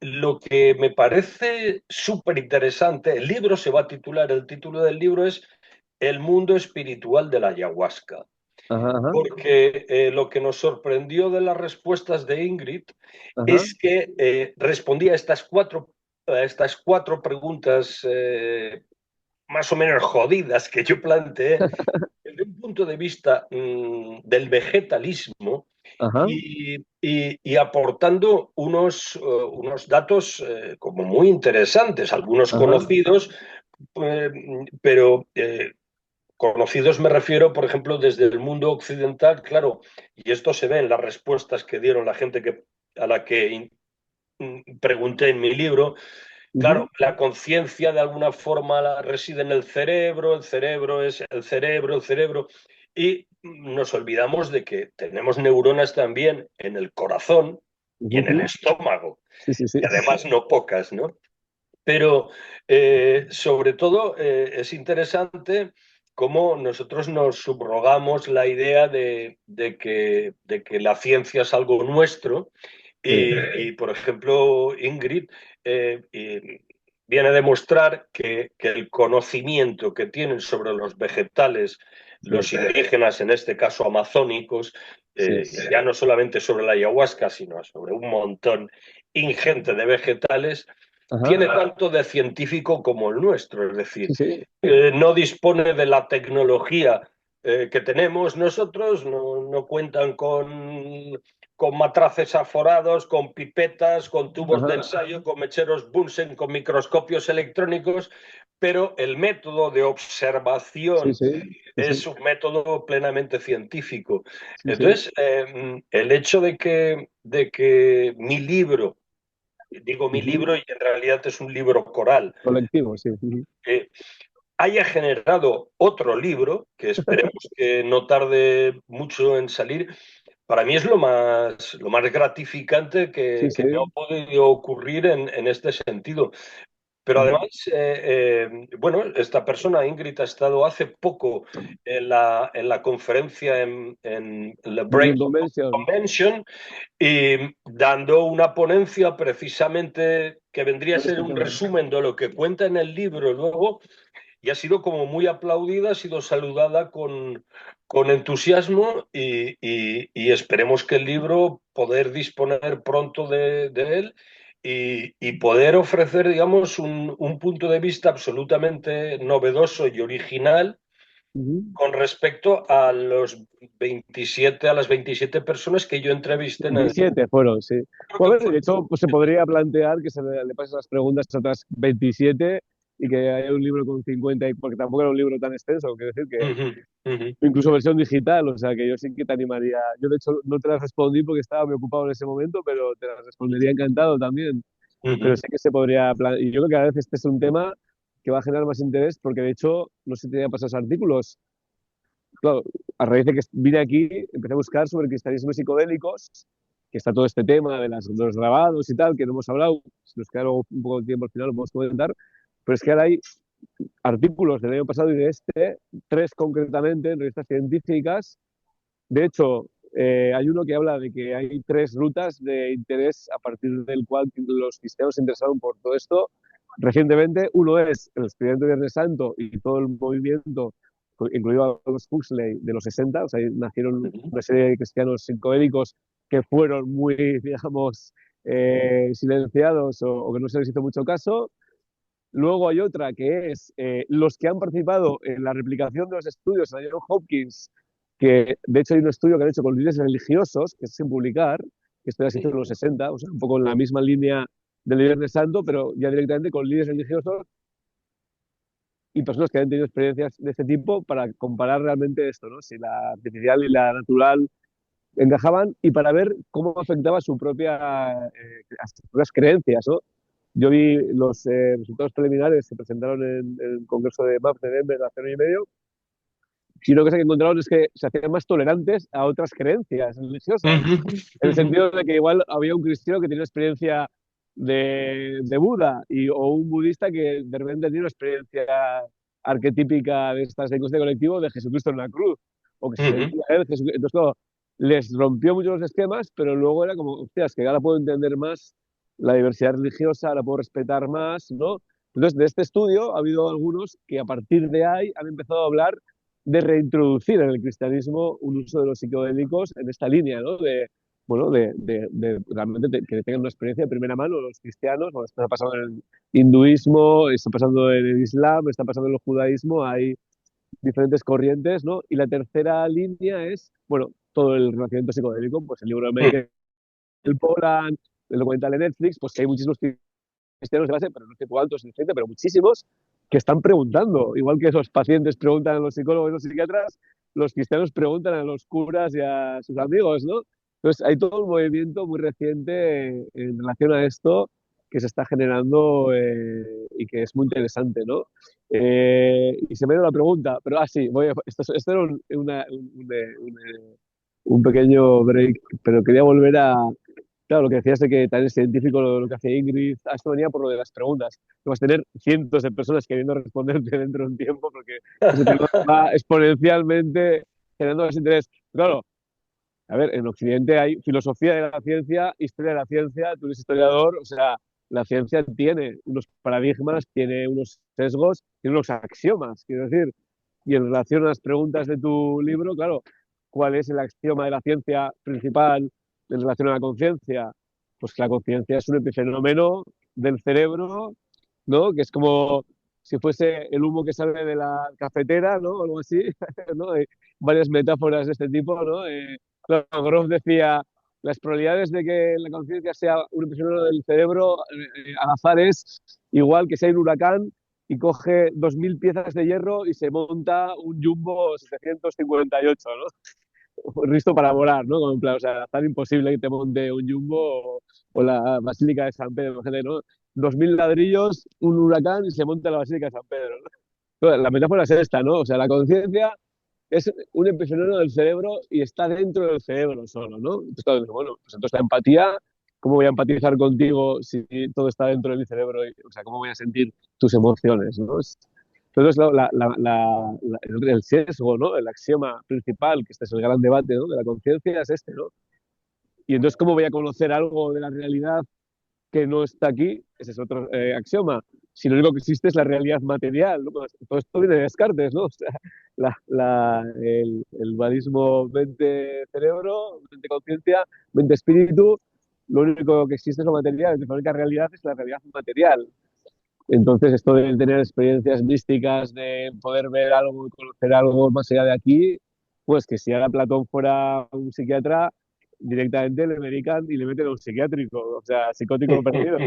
lo que me parece súper interesante, el libro se va a titular, el título del libro es el mundo espiritual de la ayahuasca. Ajá, ajá, Porque lo que nos sorprendió de las respuestas de Ingrid ajá, es que respondía a estas cuatro preguntas más o menos jodidas que yo planteé desde un punto de vista del vegetalismo ajá, y aportando unos datos como muy interesantes, algunos ajá, conocidos, eh, pero conocidos me refiero, por ejemplo, desde el mundo occidental, claro, y esto se ve en las respuestas que dieron la gente a la que pregunté en mi libro. ujú, Claro, la conciencia de alguna forma reside en el cerebro es el cerebro, el cerebro, y nos olvidamos de que tenemos neuronas también en el corazón y ujú, en el ujú. estómago, Sí, sí, sí. y además no pocas, ¿no? Pero sobre todo es interesante cómo nosotros nos subrogamos la idea de que la ciencia es algo nuestro Sí, por ejemplo, Ingrid viene a demostrar que el conocimiento que tienen sobre los vegetales, sí, los indígenas, en este caso amazónicos, sí. ya no solamente sobre la ayahuasca, sino sobre un montón ingente de vegetales, Ajá, tiene tanto de científico como el nuestro, es sí, decir, sí. no dispone de la tecnología que tenemos nosotros, no cuentan con matraces aforados, con pipetas, con tubos de Ajá, ensayo, con mecheros Bunsen, con microscopios electrónicos, pero el método de sí, observación sí, sí, es sí, un método plenamente científico. sí, sí. Entonces, el hecho de que mi libro, digo mi Ujú. libro y en realidad es un libro coral, Colectivo, sí. Ujú. eh, haya generado otro libro, que esperemos que no tarde mucho en salir, para mí es lo más gratificante Sí, sí. que me ha podido ocurrir en este sentido. Pero Ujú. además, bueno, esta persona, Ingrid, ha estado hace poco en la conferencia en la Breaking Breakthrough Convention. Convention y dando una ponencia precisamente que vendría a Sobre ser este un tema. resumen de lo que cuenta en el libro luego y ha sido como muy aplaudida, ha sido saludada con entusiasmo y esperemos que el libro poder disponer pronto de él y poder ofrecer, digamos, un punto de vista absolutamente novedoso y original Ujú. con respecto a a las 27 personas que yo entrevisté en el libro. 27 fueron, sí. Creo Bueno, que a ver, de hecho, pues se podría plantear que se le pasen las preguntas a otras 27 y que haya un libro con 50, porque tampoco era un libro tan extenso, quiero decir que ujú, ujú, incluso versión digital, o sea que yo sí que te animaría. Yo de hecho no te las respondí porque estaba muy ocupado en ese momento, pero te las respondería encantado también. Pero ujú, sí que se podría, y yo creo que a veces este es un tema que va a generar más interés porque de hecho, no sé si te había pasado esos artículos, claro, a raíz de que vine aquí, empecé a buscar sobre cristianismos psicodélicos, que está todo este tema de los grabados y tal, que no hemos hablado, si nos queda luego un poco de tiempo al final lo podemos comentar, pero es que ahora hay artículos del año pasado y de este, tres concretamente en revistas científicas. De hecho, hay uno que habla de que hay tres rutas de interés a partir del cual los cristianos se interesaron por todo esto. Recientemente, uno es el expediente Viernes Santo y todo el movimiento, incluido a los Huxley de los 60, o sea, nacieron ujú, una serie de cristianos psicodélicos que fueron muy, digamos, silenciados o que no se les hizo mucho caso. Luego hay otra que es los que han participado en la replicación de los estudios en la Johns Hopkins, que de hecho hay un estudio que han hecho con líderes religiosos, que es sin publicar, que esto ya se hizo en los 60, o sea, un poco en la misma línea del Viernes Santo, pero ya directamente con líderes religiosos y personas que han tenido experiencias de este tipo para comparar realmente esto, ¿no? Si la artificial y la natural encajaban y para ver cómo afectaba su a sus propias creencias, ¿no? Yo vi los resultados preliminares que se presentaron en el Congreso de MAPS de Denver hace un año y medio, y lo que se encontraron es que se hacían más tolerantes a otras creencias religiosas, ujú, en el ujú, sentido de que igual había un cristiano que tenía una experiencia de Buda o un budista que de repente tiene una experiencia arquetípica de estas de coste colectivo de Jesucristo en la cruz, o que se ujú. sentía él, entonces claro, les rompió mucho los esquemas, pero luego era como, hostias, que ahora puedo entender más la diversidad religiosa, la puedo respetar más, ¿no? Entonces, de este estudio ha habido algunos que a partir de ahí han empezado a hablar de reintroducir en el cristianismo un uso de los psicodélicos en esta línea, ¿no? De, bueno, de realmente que tengan una experiencia de primera mano los cristianos, bueno, está pasando en el hinduismo, está pasando en el islam, está pasando en el judaísmo, hay diferentes corrientes, ¿no? Y la tercera línea es, bueno, todo el renacimiento psicodélico, pues el libro de Michael Pollan, el documental de Netflix, pues que hay muchísimos cristianos de base, pero no sé cuántos, pero muchísimos que están preguntando, igual que esos pacientes preguntan a los psicólogos y los psiquiatras, los cristianos preguntan a los curas y a sus amigos, ¿no? Entonces hay todo un movimiento muy reciente en relación a esto que se está generando y que es muy interesante, ¿no? Y se me dio la pregunta, pero sí, esto era un pequeño break, pero quería volver a, claro, lo que decías de que también es científico lo que hace Ingrid, esto venía por lo de las preguntas. Que vas a tener cientos de personas queriendo responderte dentro de un tiempo porque ese tema va exponencialmente generando más interés. Claro, a ver, en Occidente hay filosofía de la ciencia, historia de la ciencia, tú eres historiador, o sea, la ciencia tiene unos paradigmas, tiene unos sesgos, tiene unos axiomas, quiero decir. Y en relación a las preguntas de tu libro, claro, ¿cuál es el axioma de la ciencia principal en relación a la conciencia? Pues que la conciencia es un epifenómeno del cerebro, ¿no? Que es como si fuese el humo que sale de la cafetera, ¿no? O algo así, ¿no? Hay varias metáforas de este tipo, ¿no? Claro, Groff decía, las probabilidades de que la conciencia sea un epifenómeno del cerebro al azar es igual que si hay un huracán y coge 2.000 piezas de hierro y se monta un Jumbo 758, ¿no? Listo para volar, ¿no? En plan, o sea, tan imposible que te monte un Jumbo o la Basílica de San Pedro, imagínate, ¿no? 2.000 ladrillos, un huracán y se monta la Basílica de San Pedro, ¿no? La metáfora es esta, ¿no? O sea, la conciencia es un epifenómeno del cerebro y está dentro del cerebro solo, ¿no? Entonces, claro, bueno, pues entonces la empatía, ¿cómo voy a empatizar contigo si todo está dentro de mi cerebro? O sea, ¿cómo voy a sentir tus emociones, ¿no? Entonces, el sesgo, ¿no? El axioma principal, que este es el gran debate, ¿no? De la conciencia, es este, ¿no? Y entonces, ¿cómo voy a conocer algo de la realidad que no está aquí? Ese es otro axioma. Si lo único que existe es la realidad material, ¿no? Pues, todo esto viene de Descartes, ¿no? O sea, el dualismo mente-cerebro, mente-conciencia, mente-espíritu, lo único que existe es lo material, la única realidad es la realidad material. Entonces, esto de tener experiencias místicas, de poder ver algo, conocer algo más allá de aquí, pues que si ahora Platón fuera un psiquiatra, directamente le medican y le meten a un psiquiátrico, o sea, psicótico perdido.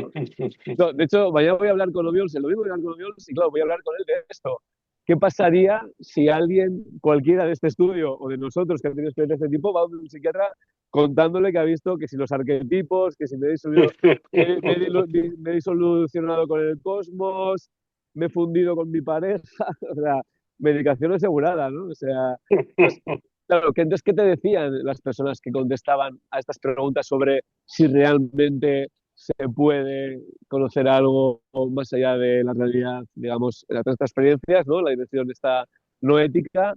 No, de hecho, mañana voy a hablar con Obiols, lo mismo voy a hablar con Obiols y claro, voy a hablar con él de esto. ¿Qué pasaría si alguien, cualquiera de este estudio o de nosotros que ha tenido experiencia de este tipo, va a un psiquiatra contándole que ha visto que si los arquetipos, que si me he disolucionado con el cosmos, me he fundido con mi pareja, o sea, medicación asegurada, ¿no? O sea, pues, claro, entonces, ¿qué te decían las personas que contestaban a estas preguntas sobre si realmente se puede conocer algo más allá de la realidad, digamos, de las experiencias, ¿no? La dimensión esta no ética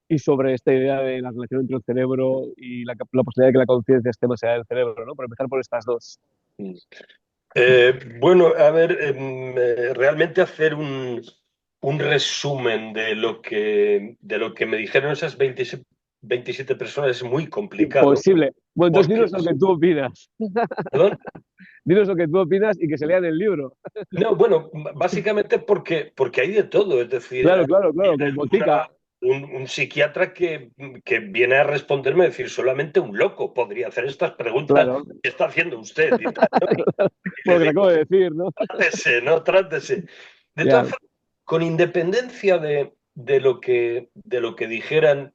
y sobre esta idea de la relación entre el cerebro y la posibilidad de que la conciencia esté más allá del cerebro, ¿no? Por empezar por estas dos. Bueno, a ver, realmente hacer un resumen de lo que me dijeron esas 27 personas es muy complicado. Imposible. Bueno, entonces Porque, dinos lo que tú opinas. ¿Perdón? Dinos lo que tú opinas y que se lean el libro. No, bueno, básicamente porque hay de todo. Es decir, Claro, claro, claro, con botica. un psiquiatra que viene a responderme, decir, solamente un loco podría hacer estas preguntas Claro. que está haciendo usted. Y tal, ¿no? Y le Lo que te acabo digo, de decir, ¿no? trátese, ¿no? Trátese. De todas Ya. formas, con independencia de lo que dijeran,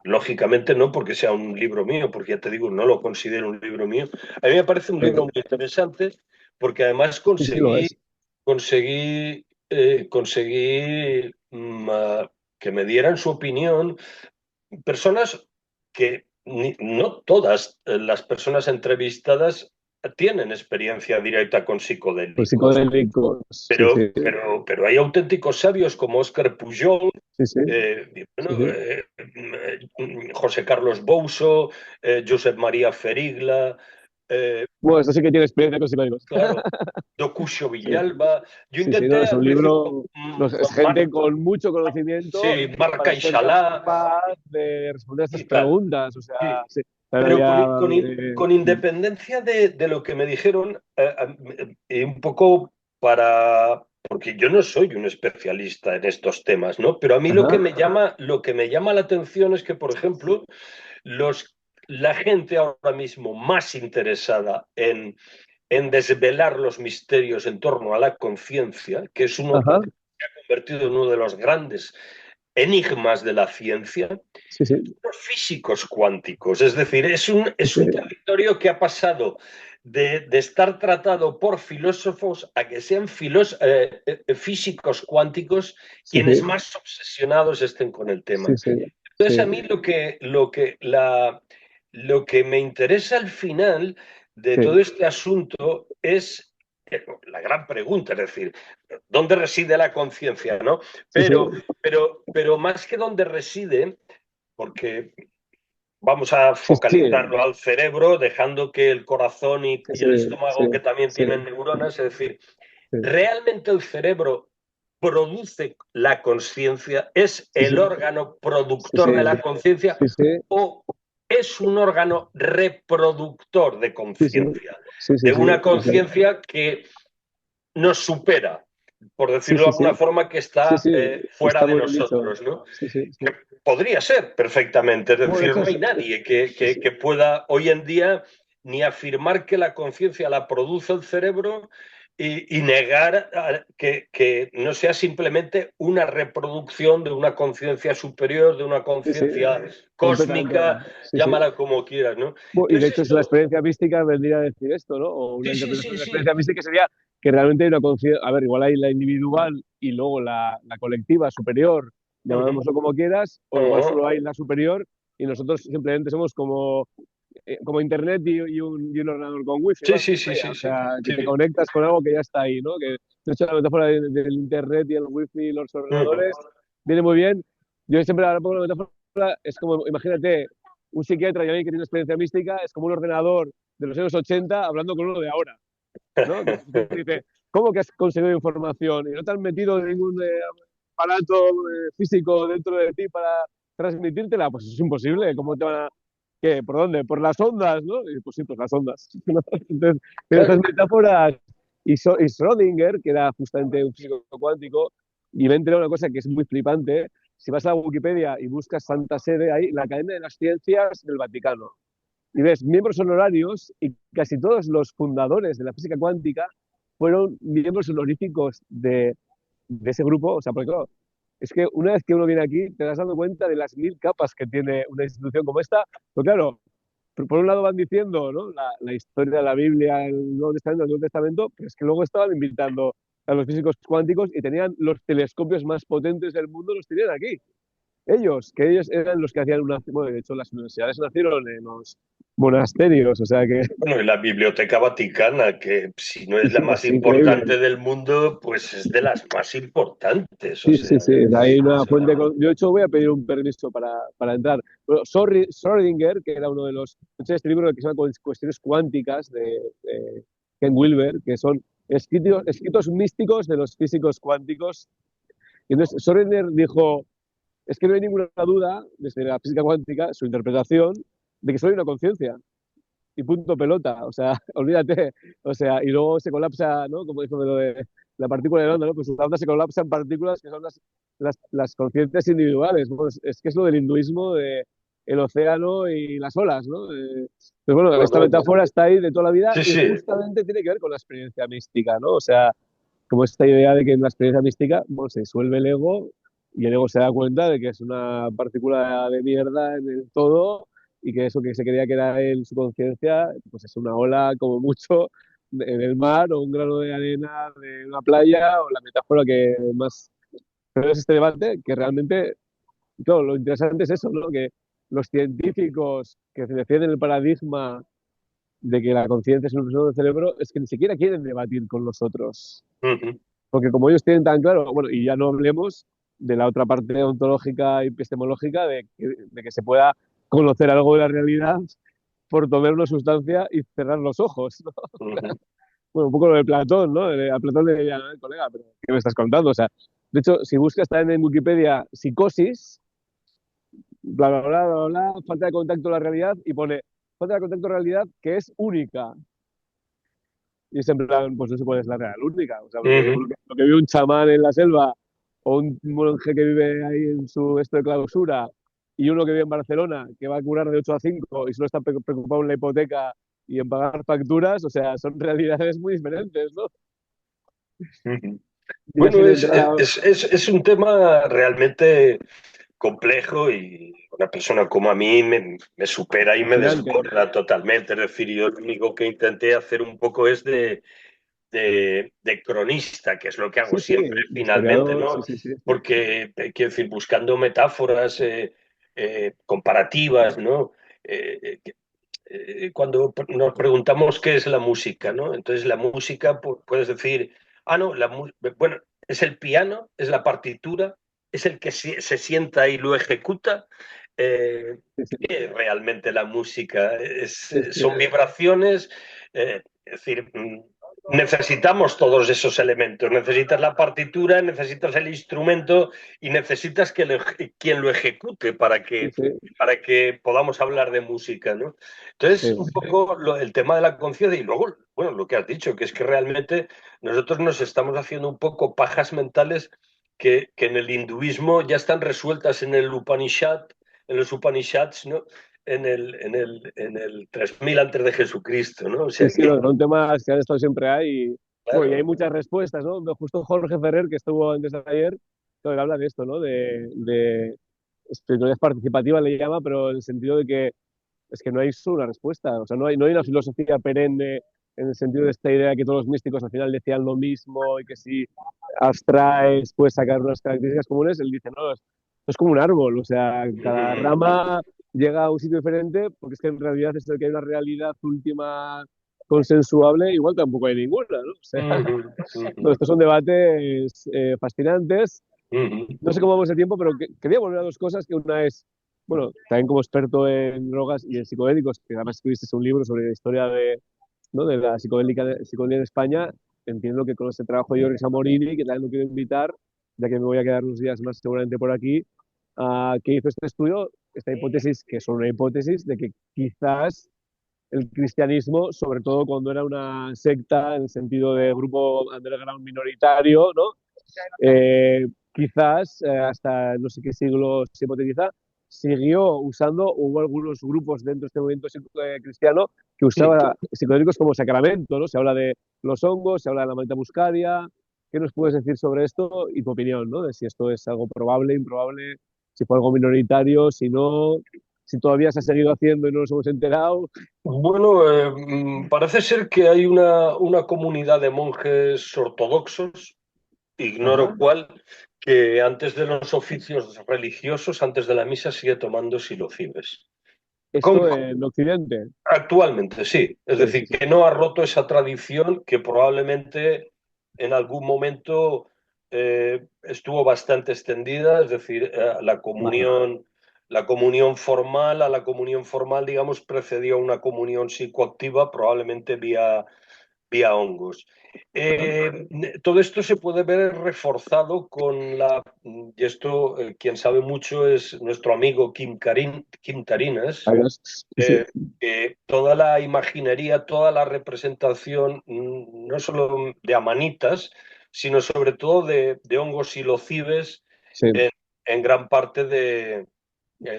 lógicamente no porque sea un libro mío, porque ya te digo, no lo considero un libro mío. A mí me parece un libro muy interesante porque además Sí, sí, lo es. conseguí que me dieran su opinión personas que no todas las personas entrevistadas tienen experiencia directa con Los psicodélicos, psicodélicos. Sí, sí. pero hay auténticos sabios como Óscar Pujol, Sí, sí. bueno, Sí, sí. José Carlos Bouso, Josep María Ferigla, Bueno, esto sí que tiene experiencia con psicodélicos. claro, Docusio Sí, Villalba. Yo sí, sí, no, intenté es al un principio libro, no sé, es gente con mucho conocimiento sí, Marca para y ser capaz de responder a estas y tal. preguntas. O sea, Sí. sí, Pero había, con independencia de lo que me dijeron, un poco para, porque yo no soy un especialista en estos temas, ¿no? Pero a mí ajá, lo que me llama la atención es que, por ejemplo, los, la gente ahora mismo más interesada en desvelar los misterios en torno a la conciencia, que es uno ajá, que se ha convertido en uno de los grandes enigmas de la ciencia, sí, sí, los físicos cuánticos. Es decir, sí, es sí, un territorio que ha pasado de estar tratado por filósofos a que sean físicos cuánticos sí, quienes sí, más obsesionados estén con el tema. sí, sí, Entonces, a sí, mí lo que me interesa al final de todo sí, este asunto es la gran pregunta, es decir, ¿dónde reside la conciencia, no? sí, sí, Pero más que dónde reside, porque vamos a sí, sí, focalizarlo al cerebro, dejando que el corazón sí, y el sí, estómago, que también sí, tienen neuronas, es decir, sí, ¿realmente el cerebro produce la conciencia? ¿Es sí, el sí, órgano sí, productor de la sí, conciencia sí, sí, o es un órgano reproductor de sí, sí, conciencia? sí, sí, De sí, una o sea, conciencia que nos supera, por sí, decirlo de sí, alguna sí, forma, que sí, está sí, fuera está de muy bien dicho. nosotros, ¿no? Sí, sí, sí. Que podría ser perfectamente, es Bueno, de decir, hecho, no hay nadie sí, sí, que pueda hoy en día ni afirmar que la conciencia la produce el cerebro y negar que no sea simplemente una reproducción de una conciencia superior, de una sí, sí, conciencia completamente. cósmica, Sí, sí. llámala como quieras, ¿no? Bueno, y de Entonces hecho, la esto, experiencia mística vendría a decir esto, ¿no? O una sí, sí, interpretación sí, de la sí. experiencia mística sería que realmente hay una conciencia. A ver, igual hay la individual y luego la colectiva superior, Uh -huh, llamémoslo como quieras, o uh igual -huh, solo hay la superior y nosotros simplemente somos como internet y un ordenador con wifi sí, o sí, algo sí, así. sí, O sí, sea, que sí. te conectas con algo que ya está ahí, ¿no? Que de hecho la metáfora del internet y el wifi y los Uh -huh, ordenadores viene muy bien. Yo siempre ahora pongo la metáfora, es como, imagínate, un psiquiatra y alguien que tiene experiencia mística es como un ordenador de los años 80 hablando con uno de ahora, ¿no? Que te dice, ¿cómo que has conseguido información? Y no te has metido ningún aparato físico dentro de ti para transmitírtela, pues es imposible. ¿Cómo te van a...? ¿Qué? ¿Por dónde? ¿Por las ondas? ¿No? Y pues sí, pues las ondas. Entonces, pero estas claro. metáforas, y Schrödinger, que era justamente un físico cuántico, y me he enterado de una cosa que es muy flipante. Si vas a Wikipedia y buscas Santa Sede, hay la Academia de las Ciencias del Vaticano. Y ves miembros honorarios y casi todos los fundadores de la física cuántica fueron miembros honoríficos de ese grupo. O sea, porque claro, es que una vez que uno viene aquí, te das dando cuenta de las 1000 capas que tiene una institución como esta. Pero claro, por un lado van diciendo, ¿no? La historia de la Biblia, el Nuevo Testamento, pero es que luego estaban invitando a los físicos cuánticos y tenían los telescopios más potentes del mundo, los tenían aquí. Que ellos eran los que hacían una... Bueno, de hecho, las universidades nacieron en los monasterios, o sea que Bueno, y la Biblioteca Vaticana, que si no sí, es la sí, más es increíble. importante del mundo, pues es de las más importantes. O Sí, sea, sí, sí. Hay una fuente. Yo, de hecho, voy a pedir un permiso para entrar. Bueno, Schrödinger, que era uno de los. De hecho, este libro que se llama Cuestiones Cuánticas de Ken Wilber, que son escritos místicos de los físicos cuánticos. Y entonces, Schrödinger dijo: es que no hay ninguna duda, desde la física cuántica, su interpretación, de que solo hay una conciencia. Y punto pelota, o sea, olvídate, o sea, y luego se colapsa, ¿no? Como dijo lo de la partícula de onda, ¿no? Pues la onda se colapsa en partículas que son las conciencias individuales. Bueno, es que es lo del hinduismo, de el océano y las olas, ¿no? Pues bueno, esta correcto. metáfora está ahí de toda la vida Sí, y sí. justamente tiene que ver con la experiencia mística, ¿no? O sea, como esta idea de que en la experiencia mística, bueno, se disuelve el ego y el ego se da cuenta de que es una partícula de mierda en el todo y que eso que se creía que era él, su conciencia, pues es una ola como mucho del mar o un grano de arena de una playa o la metáfora que más... Pero es este debate que realmente, claro, lo interesante es eso, ¿no? Que los científicos que defienden el paradigma de que la conciencia es un proceso del cerebro es que ni siquiera quieren debatir con los otros. Uh -huh. Porque como ellos tienen tan claro, bueno, y ya no hablemos de la otra parte ontológica y epistemológica de que se pueda conocer algo de la realidad por tomar una sustancia y cerrar los ojos, ¿no? Ujú. Bueno, un poco lo de Platón, ¿no? A Platón le diría, "No, colega, pero ¿qué me estás contando?". O sea, de hecho, si buscas también en Wikipedia psicosis, bla, bla, bla, bla, bla, falta de contacto con la realidad, y pone falta de contacto con la realidad que es única. Y es en plan, pues no sé cuál es la real única. O sea, porque Ujú. lo que vive un chamán en la selva, o un monje que vive ahí en su esto de clausura, y uno que vive en Barcelona, que va a curar de 8 a 5 y solo está preocupado en la hipoteca y en pagar facturas, o sea, son realidades muy diferentes, ¿no? Ujú. Y así Bueno, de entrada, es un tema realmente complejo y una persona como a mí me supera y me fascinante. desborda totalmente. Es decir, yo lo único que intenté hacer un poco es de cronista, que es lo que hago Sí, sí, siempre finalmente, historiador, sí, ¿no? sí, sí, sí. Porque, quiero decir, buscando metáforas comparativas, ¿no? Cuando nos preguntamos qué es la música, ¿no? Entonces la música, puedes decir, ah, no, bueno, es el piano, es la partitura, es el que se sienta y lo ejecuta. Sí, sí, ¿Qué es realmente la música? sí, sí. Son vibraciones, es decir, necesitamos todos esos elementos. Necesitas la partitura, necesitas el instrumento y necesitas quien lo ejecute Sí, sí, para que podamos hablar de música, ¿no? sí. Entonces, un poco el tema de la conciencia y luego, bueno, lo que has dicho, que es que realmente nosotros nos estamos haciendo un poco pajas mentales que en el hinduismo ya están resueltas en los Upanishads, ¿no? En el 3000 antes de Jesucristo, ¿no? O Sí, sea sí, que, no, son temas que han estado siempre ahí. Bueno, y hay claro. muchas respuestas, ¿no? Justo Jorge Ferrer, que estuvo antes de ayer, claro, él habla de esto, ¿no? De espiritualidad participativa le llama, pero en el sentido de que es que no hay solo una respuesta. O sea, no hay una filosofía perenne en el sentido de esta idea que todos los místicos al final decían lo mismo y que si abstraes puedes sacar unas características comunes. Él dice, no, es como un árbol. O sea, cada rama llega a un sitio diferente porque es que en realidad es el que hay una realidad última consensuable, igual tampoco hay ninguna, ¿no? O sea, no, estos son debates fascinantes. No sé cómo vamos de tiempo, pero quería volver a dos cosas, que una es, bueno, también como experto en drogas y en psicodélicos, que además escribiste un libro sobre la historia de, ¿no? de la psicodelia en España. Entiendo que con este trabajo de Jorge Samorini, que también lo quiero invitar, ya que me voy a quedar unos días más seguramente por aquí, que hizo este estudio, esta hipótesis, que es solo una hipótesis, de que quizás el cristianismo, sobre todo cuando era una secta en el sentido de grupo underground minoritario, ¿no? Quizás hasta no sé qué siglo se hipotetiza, siguió usando, hubo algunos grupos dentro de este movimiento cristiano que usaba psicodélicos como sacramento, ¿no? Se habla de los hongos, se habla de la malta muscaria. ¿Qué nos puedes decir sobre esto y tu opinión, ¿no? De si esto es algo probable, improbable, si fue algo minoritario, si no, si todavía se ha seguido haciendo y no nos hemos enterado? Bueno, parece ser que hay una comunidad de monjes ortodoxos, ignoro Ajá. cuál, que antes de los oficios religiosos, antes de la misa, sigue tomando silocibes. Con- Esto en Occidente. Actualmente sí, es Sí, sí, decir, sí. que no ha roto esa tradición que probablemente en algún momento estuvo bastante extendida, es decir, Vale. la comunión formal, a la comunión formal, digamos, precedió a una comunión psicoactiva, probablemente vía hongos. Ajá. Todo esto se puede ver reforzado y esto quien sabe mucho es nuestro amigo Kim Tarinas, Adiós. Sí, sí. eh, toda la imaginería, toda la representación, no solo de amanitas, sino sobre todo de hongos silocibes Sí. en gran parte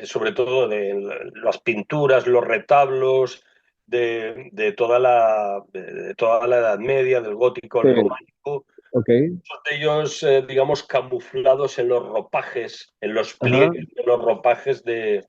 sobre todo las pinturas, los retablos de toda la Edad Media, del gótico, Sí. el románico, Ok. muchos de ellos, digamos, camuflados en los ropajes, en los Ajá. pliegues de los ropajes de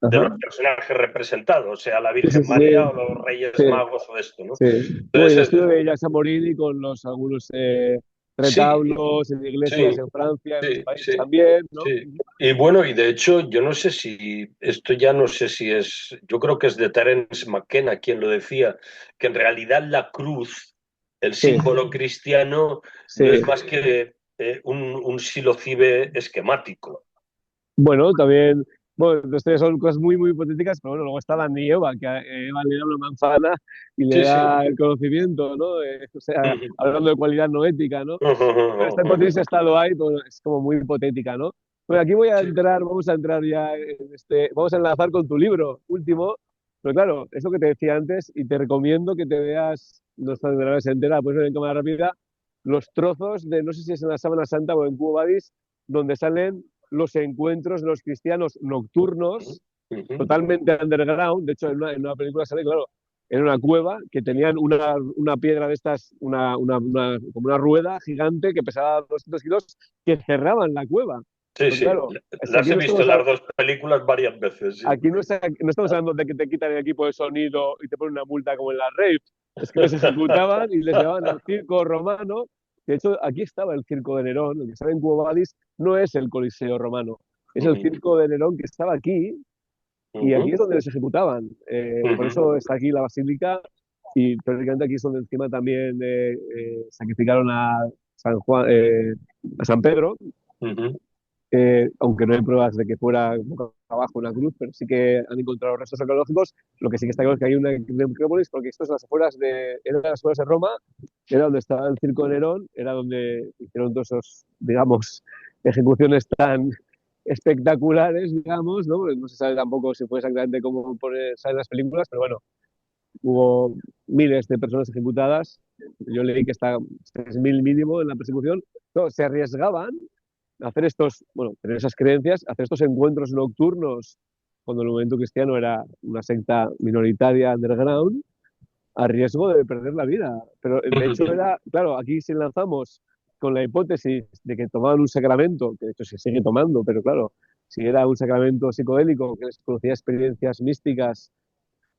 Ajá. los personajes representados, sea la Sí, sí, Virgen sí, sí. María o los Reyes Sí, Magos o esto, ¿no? sí. Bueno, y el Entonces, estudio de Jacques Morini con los algunos sí, retablos en iglesias sí, en Francia, en otros sí, países sí, también, ¿no? sí. Y bueno, y de hecho, yo no sé si, esto ya no sé si es, yo creo que es de Terence McKenna quien lo decía, que en realidad la cruz, el Sí, símbolo cristiano, sí. no es más que un silocibe esquemático. Bueno, también. bueno, esto ya son cosas muy, muy hipotéticas, pero bueno, luego está Adán y Eva, que a Eva le da una manzana y le Sí, sí. da el conocimiento, ¿no? O sea, Ujú, hablando de cualidad no ética, ¿no? ujú, Pero esta ujú, hipótesis ha estado ahí, pero es como muy hipotética, ¿no? Bueno, aquí voy a sí. entrar, vamos a entrar ya vamos a enlazar con tu libro último, pero claro, es lo que te decía antes y te recomiendo que te veas, no está de la vez entera, puedes ver en cámara rápida, los trozos de, no sé si es en la Sábana Santa o en Cubo Vadis, donde salen los encuentros de los cristianos nocturnos, Ujú, totalmente underground. De hecho, en una película sale, claro, en una cueva que tenían una piedra de estas, como una rueda gigante que pesaba 200 kilos, que cerraban la cueva. sí, Pero sí. claro, es que Las aquí he no visto estamos, las dos películas varias veces, sí. aquí no estamos hablando de que te quitan el equipo de sonido y te ponen una multa como en la rave. Es que les ejecutaban y les llevaban al circo romano. De hecho, aquí estaba el circo de Nerón, el que sale en Cubo Vadis, no es el Coliseo romano, es el Ujú, circo de Nerón que estaba aquí y aquí ujú, es donde les ejecutaban. Por ujú, eso está aquí la basílica y teóricamente aquí es donde encima también sacrificaron a San Juan, a San Pedro, ujú, aunque no hay pruebas de que fuera boca abajo una cruz, pero sí que han encontrado restos arqueológicos. Lo que sí que está claro es que hay una necrópolis, porque esto es las afueras eran las afueras de Roma, era donde estaba el circo de Nerón, era donde hicieron todos esos, digamos, ejecuciones tan espectaculares, digamos, ¿no? No se sabe tampoco si fue exactamente como salen las películas, pero bueno, hubo miles de personas ejecutadas. Yo leí que está 3.000 mínimo en la persecución. No, se arriesgaban a hacer estos, bueno, tener esas creencias, hacer estos encuentros nocturnos cuando el movimiento cristiano era una secta minoritaria underground, a riesgo de perder la vida. Pero de hecho ujú. era, claro, aquí si lanzamos con la hipótesis de que tomaban un sacramento, que de hecho se sigue tomando, pero claro, si era un sacramento psicodélico que les producía experiencias místicas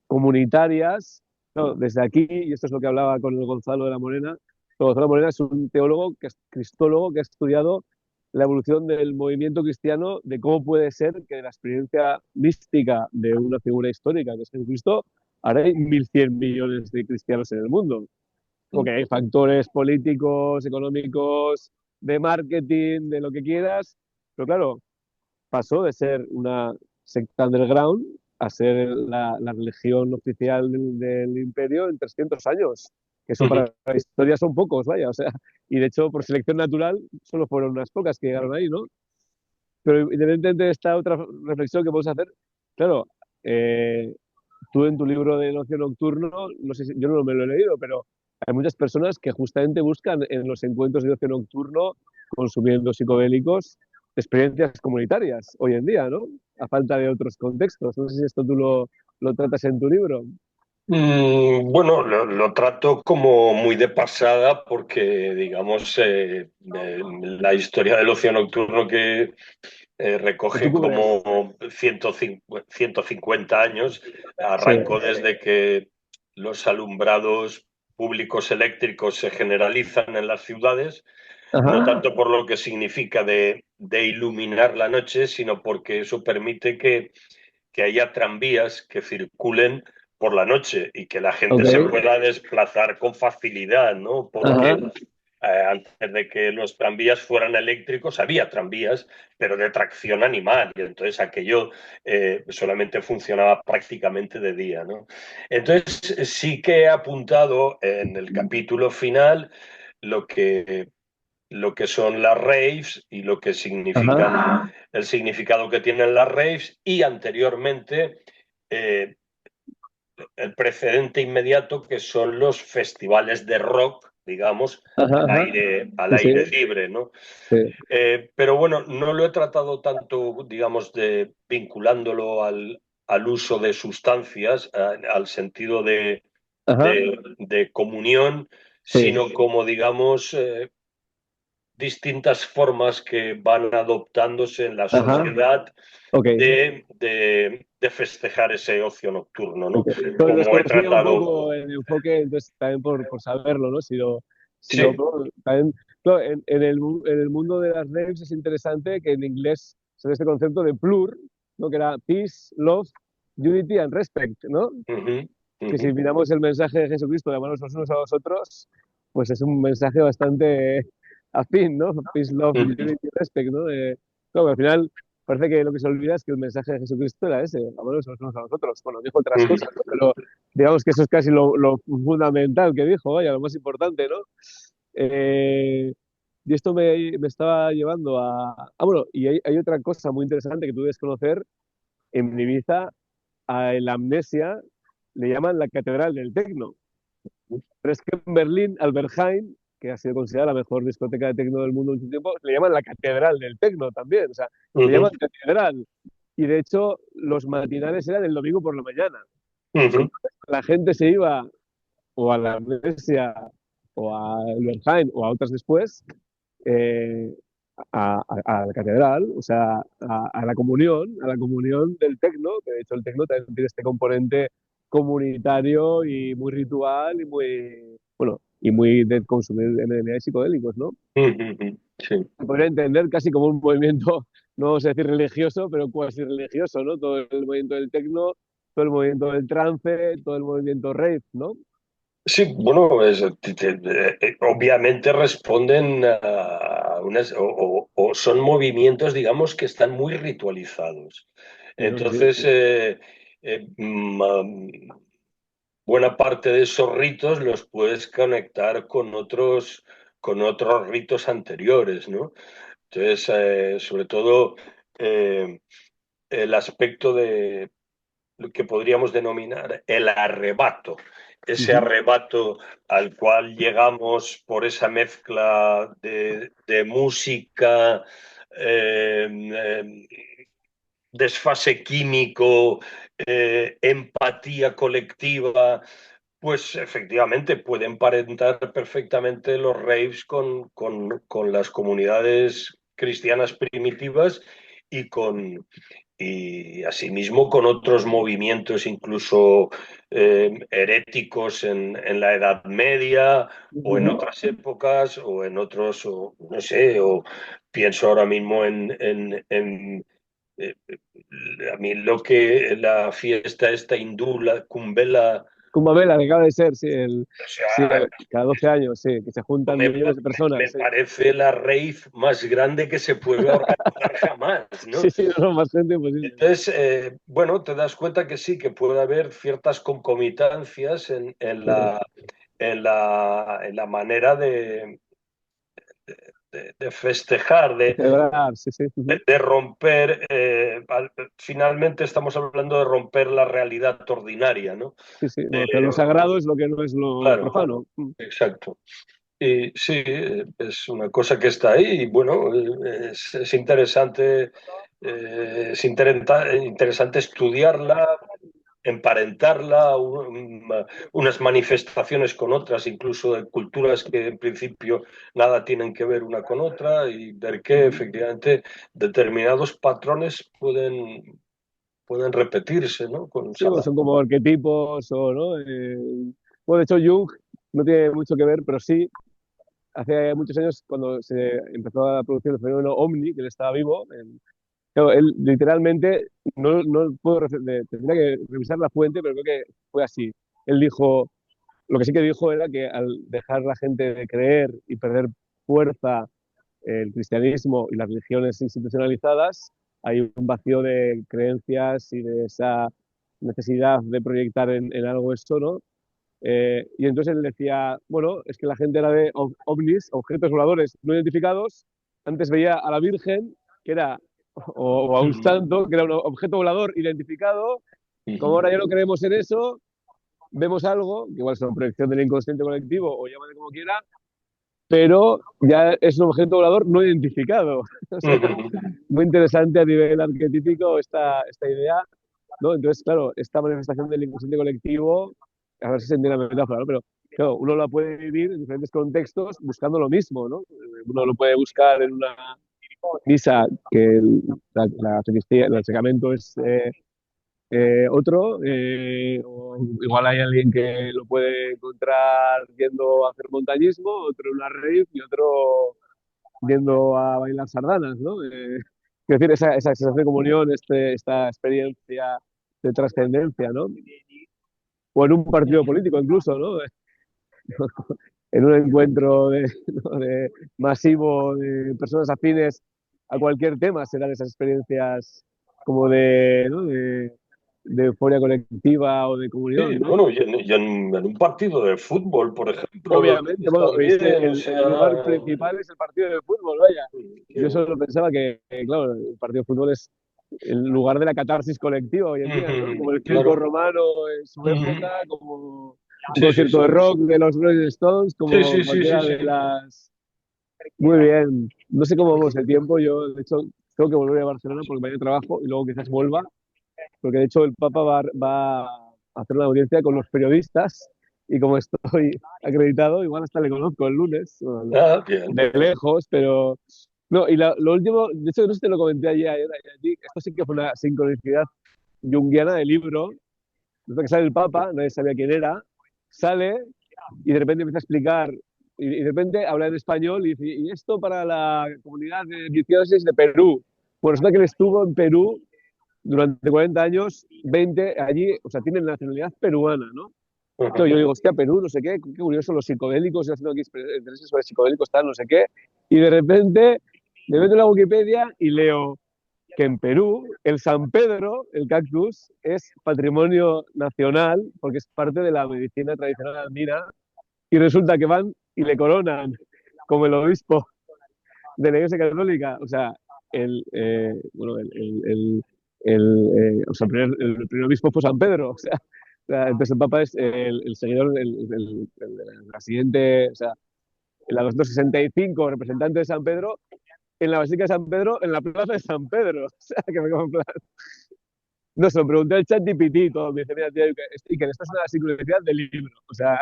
comunitarias, no, desde aquí, y esto es lo que hablaba con el Gonzalo de la Morena, Gonzalo Morena es un teólogo, que es cristólogo, que ha estudiado la evolución del movimiento cristiano, de cómo puede ser que la experiencia mística de una figura histórica, que es Jesucristo, ahora hay 1.100 millones de cristianos en el mundo. Porque hay factores políticos, económicos, de marketing, de lo que quieras, pero claro, pasó de ser una secta underground a ser la religión oficial del imperio en 300 años. Que eso Ujú. para la historia son pocos, vaya. O sea, y de hecho, por selección natural, solo fueron unas pocas que llegaron ahí, ¿no? Pero independientemente de esta otra reflexión que podemos hacer, claro, eh, tú en tu libro de Ocio Nocturno, no sé si, yo no me lo he leído, pero hay muchas personas que justamente buscan en los encuentros de ocio nocturno, consumiendo psicodélicos, experiencias comunitarias hoy en día, ¿no? A falta de otros contextos. No sé si esto tú lo tratas en tu libro. Bueno, lo trato como muy de pasada porque, digamos, la historia del ocio nocturno que Que tú recoge cubres. como 150 años, Sí. arrancó desde que los alumbrados públicos eléctricos se generalizan en las ciudades, no Ajá. tanto por lo que significa de iluminar la noche, sino porque eso permite que haya tranvías que circulen por la noche y que la gente Ok. se pueda desplazar con facilidad, ¿no? Porque Ajá. antes de que los tranvías fueran eléctricos, había tranvías, pero de tracción animal, y entonces aquello solamente funcionaba prácticamente de día, ¿no? Entonces sí que he apuntado en el capítulo final lo que lo que son las raves y lo que Ajá. significan, el significado que tienen las raves y anteriormente eh, el precedente inmediato que son los festivales de rock, digamos, Ajá. Ajá. al Sí, sí. aire libre, ¿no? Sí. Pero bueno, no lo he tratado tanto, digamos, de vinculándolo al uso de sustancias, al sentido Ajá. de comunión, Sí. sino como, digamos, distintas formas que van adoptándose en la Ajá. sociedad Ok. de festejar ese ocio nocturno, ¿no? Ok. Pero Como he desconocía un tratado. poco el enfoque, entonces también por saberlo, ¿no? Sí. También, claro, en el mundo de las raves es interesante que en inglés se ve este concepto de plur, ¿no? Que era peace, love, unity and respect, ¿no? Ujú, Que si ujú. miramos el mensaje de Jesucristo de amarnos los unos a los otros, pues es un mensaje bastante afín, ¿no? Peace, love, Ujú. unity, respect, ¿no? Claro, al final parece que lo que se olvida es que el mensaje de Jesucristo era ese, amaros los unos a los otros. Bueno, dijo otras Ujú, cosas, ¿no? Pero digamos que eso es casi lo fundamental que dijo, vaya, lo más importante, ¿no? Y esto me estaba llevando a... Ah, bueno, y hay otra cosa muy interesante que tú debes conocer. En Ibiza, a la Amnesia le llaman la Catedral del Tecno. Pero es que en Berlín, al Berghain, que ha sido considerada la mejor discoteca de tecno del mundo en su tiempo, le llaman la Catedral del Tecno también. O sea, le ujú, llaman Catedral. Y de hecho, los matinales eran el domingo por la mañana. ujú, Entonces, la gente se iba o a la Amnesia o al Berghain o a otras después, eh, a la catedral, o sea, a la comunión del tecno, que de hecho el tecno también tiene este componente comunitario y muy ritual y muy, bueno, y muy de consumir MDMA y psicodélicos, ¿no? ujú, ujú. Sí. Se podría entender casi como un movimiento, no vamos a decir religioso, pero cuasi religioso, ¿no? Todo el movimiento del tecno, todo el movimiento del trance, todo el movimiento rave, ¿no? Sí, bueno, obviamente responden a unas, o son movimientos, digamos, que están muy ritualizados. Eso sí, Entonces, sí. buena parte de esos ritos los puedes conectar con otros ritos anteriores, ¿no? Entonces, sobre todo, eh, el aspecto de lo que podríamos denominar el arrebato, ese Ujú. arrebato al cual llegamos por esa mezcla de música, eh, eh, desfase químico, empatía colectiva, pues efectivamente pueden emparentar perfectamente los raves con las comunidades cristianas primitivas y con, y asimismo con otros movimientos incluso heréticos en la Edad Media o en Ujú. otras épocas o en otros, o, no sé, o pienso ahora mismo eh, a mí lo que la fiesta esta hindú, la Kumbela, Kumbamela, que acaba de ser, sí, o sí, sea, cada 12 años, sí, que se juntan me, millones de me personas, sí. parece la rave más grande que se puede organizar jamás, ¿no? Sí, sí, no, más gente imposible. Entonces, bueno, te das cuenta que sí, que puede haber ciertas concomitancias Sí. en la manera de festejar, De celebrar, sí, sí. Ujú. de romper, finalmente estamos hablando de romper la realidad ordinaria, ¿no? Sí, sí. Eh, Bueno, que lo sagrado es lo que no es lo claro, profano. Mm. exacto. Y sí, es una cosa que está ahí y bueno, es interesante, interesante estudiarla, emparentarla, unas manifestaciones con otras, incluso de culturas que en principio nada tienen que ver una con otra y ver que Ujú. efectivamente determinados patrones pueden repetirse, ¿no? Con Sí, bueno, Sala. son como arquetipos o, ¿no? Bueno, de hecho, Jung no tiene mucho que ver, pero sí, hace muchos años, cuando se empezó a producir el fenómeno OVNI, que él estaba vivo, claro, él literalmente, no puedo, tendría que revisar la fuente, pero creo que fue así. Él dijo, lo que sí que dijo era que al dejar la gente de creer y perder fuerza el cristianismo y las religiones institucionalizadas, hay un vacío de creencias y de esa necesidad de proyectar en algo eso, ¿no? Y entonces él decía, bueno, es que la gente era de ovnis, objetos voladores no identificados, antes veía a la Virgen, que era, o a un Ujú, santo, que era un objeto volador identificado, como ujú, ahora ya no creemos en eso, vemos algo, que igual es una proyección del inconsciente colectivo, o llámale como quiera, pero ya es un objeto volador no identificado. O sea, ujú, muy interesante a nivel arquetípico esta idea, ¿no? Entonces, claro, esta manifestación del inconsciente colectivo, a ver si se entiende la metáfora, ¿no? Pero claro, uno la puede vivir en diferentes contextos buscando lo mismo, ¿no? Uno lo puede buscar en una misa que la sacristía, el sacramento es otro, o igual hay alguien que lo puede encontrar yendo a hacer montañismo, otro en una rave y otro yendo a bailar sardanas, ¿no? Quiero decir, esa sensación de comunión, esta experiencia de trascendencia, ¿no? O en un partido político incluso, ¿no? En un encuentro ¿no? de masivo de personas afines a cualquier tema se dan esas experiencias como de, ¿no? de euforia colectiva o de Sí, comunión, ¿no? bueno, y en un partido de fútbol, por ejemplo, lo Obviamente, tienes bueno, también, o el lugar sea, principal es el partido de fútbol, vaya. Yo que- solo pensaba claro, el partido de fútbol es el lugar de la catarsis colectiva hoy en día, ¿no? Como el circo claro. romano en su época, Ujú. como un Sí, sí, concierto de sí. rock de los Rolling Stones, Sí, como sí, sí, sí, cualquiera sí. de las... Muy bien. No sé cómo vamos el tiempo. Yo, de hecho, tengo que volver a Barcelona porque mañana trabajo y luego quizás vuelva, porque de hecho el Papa va a hacer una audiencia con los periodistas y como estoy acreditado, igual hasta le conozco el lunes, bueno, Ah, bien. de lejos, pero... No, y lo último, de hecho, no sé si te lo comenté ayer a ti, esto sí que fue una sincronicidad junguiana del libro, desde que sale el Papa, nadie sabía quién era, sale y de repente empieza a explicar, y de repente habla en español y dice, y esto para la comunidad de diócesis de Perú. Bueno, resulta que él estuvo en Perú durante 40 años, 20 allí, o sea, tiene nacionalidad peruana, ¿no? Entonces yo Ujú. digo, hostia, Perú, no sé qué, qué curioso, los psicodélicos, yo haciendo aquí intereses sobre psicodélicos, tal, no sé qué, y de repente me meto en la Wikipedia y leo que en Perú el San Pedro, el cactus, es patrimonio nacional porque es parte de la medicina tradicional andina y resulta que van y le coronan como el obispo de la Iglesia Católica, o sea, bueno, o sea, el primer obispo fue San Pedro, o sea, entonces el Papa es el seguidor, la siguiente, o sea, el 265 representante de San Pedro en la Basílica de San Pedro, en la plaza de San Pedro, o sea, que me como en plan, no, se lo pregunté al chat GPT todo, me dice, mira, tío, que esto es una sincronicidad del libro, o sea,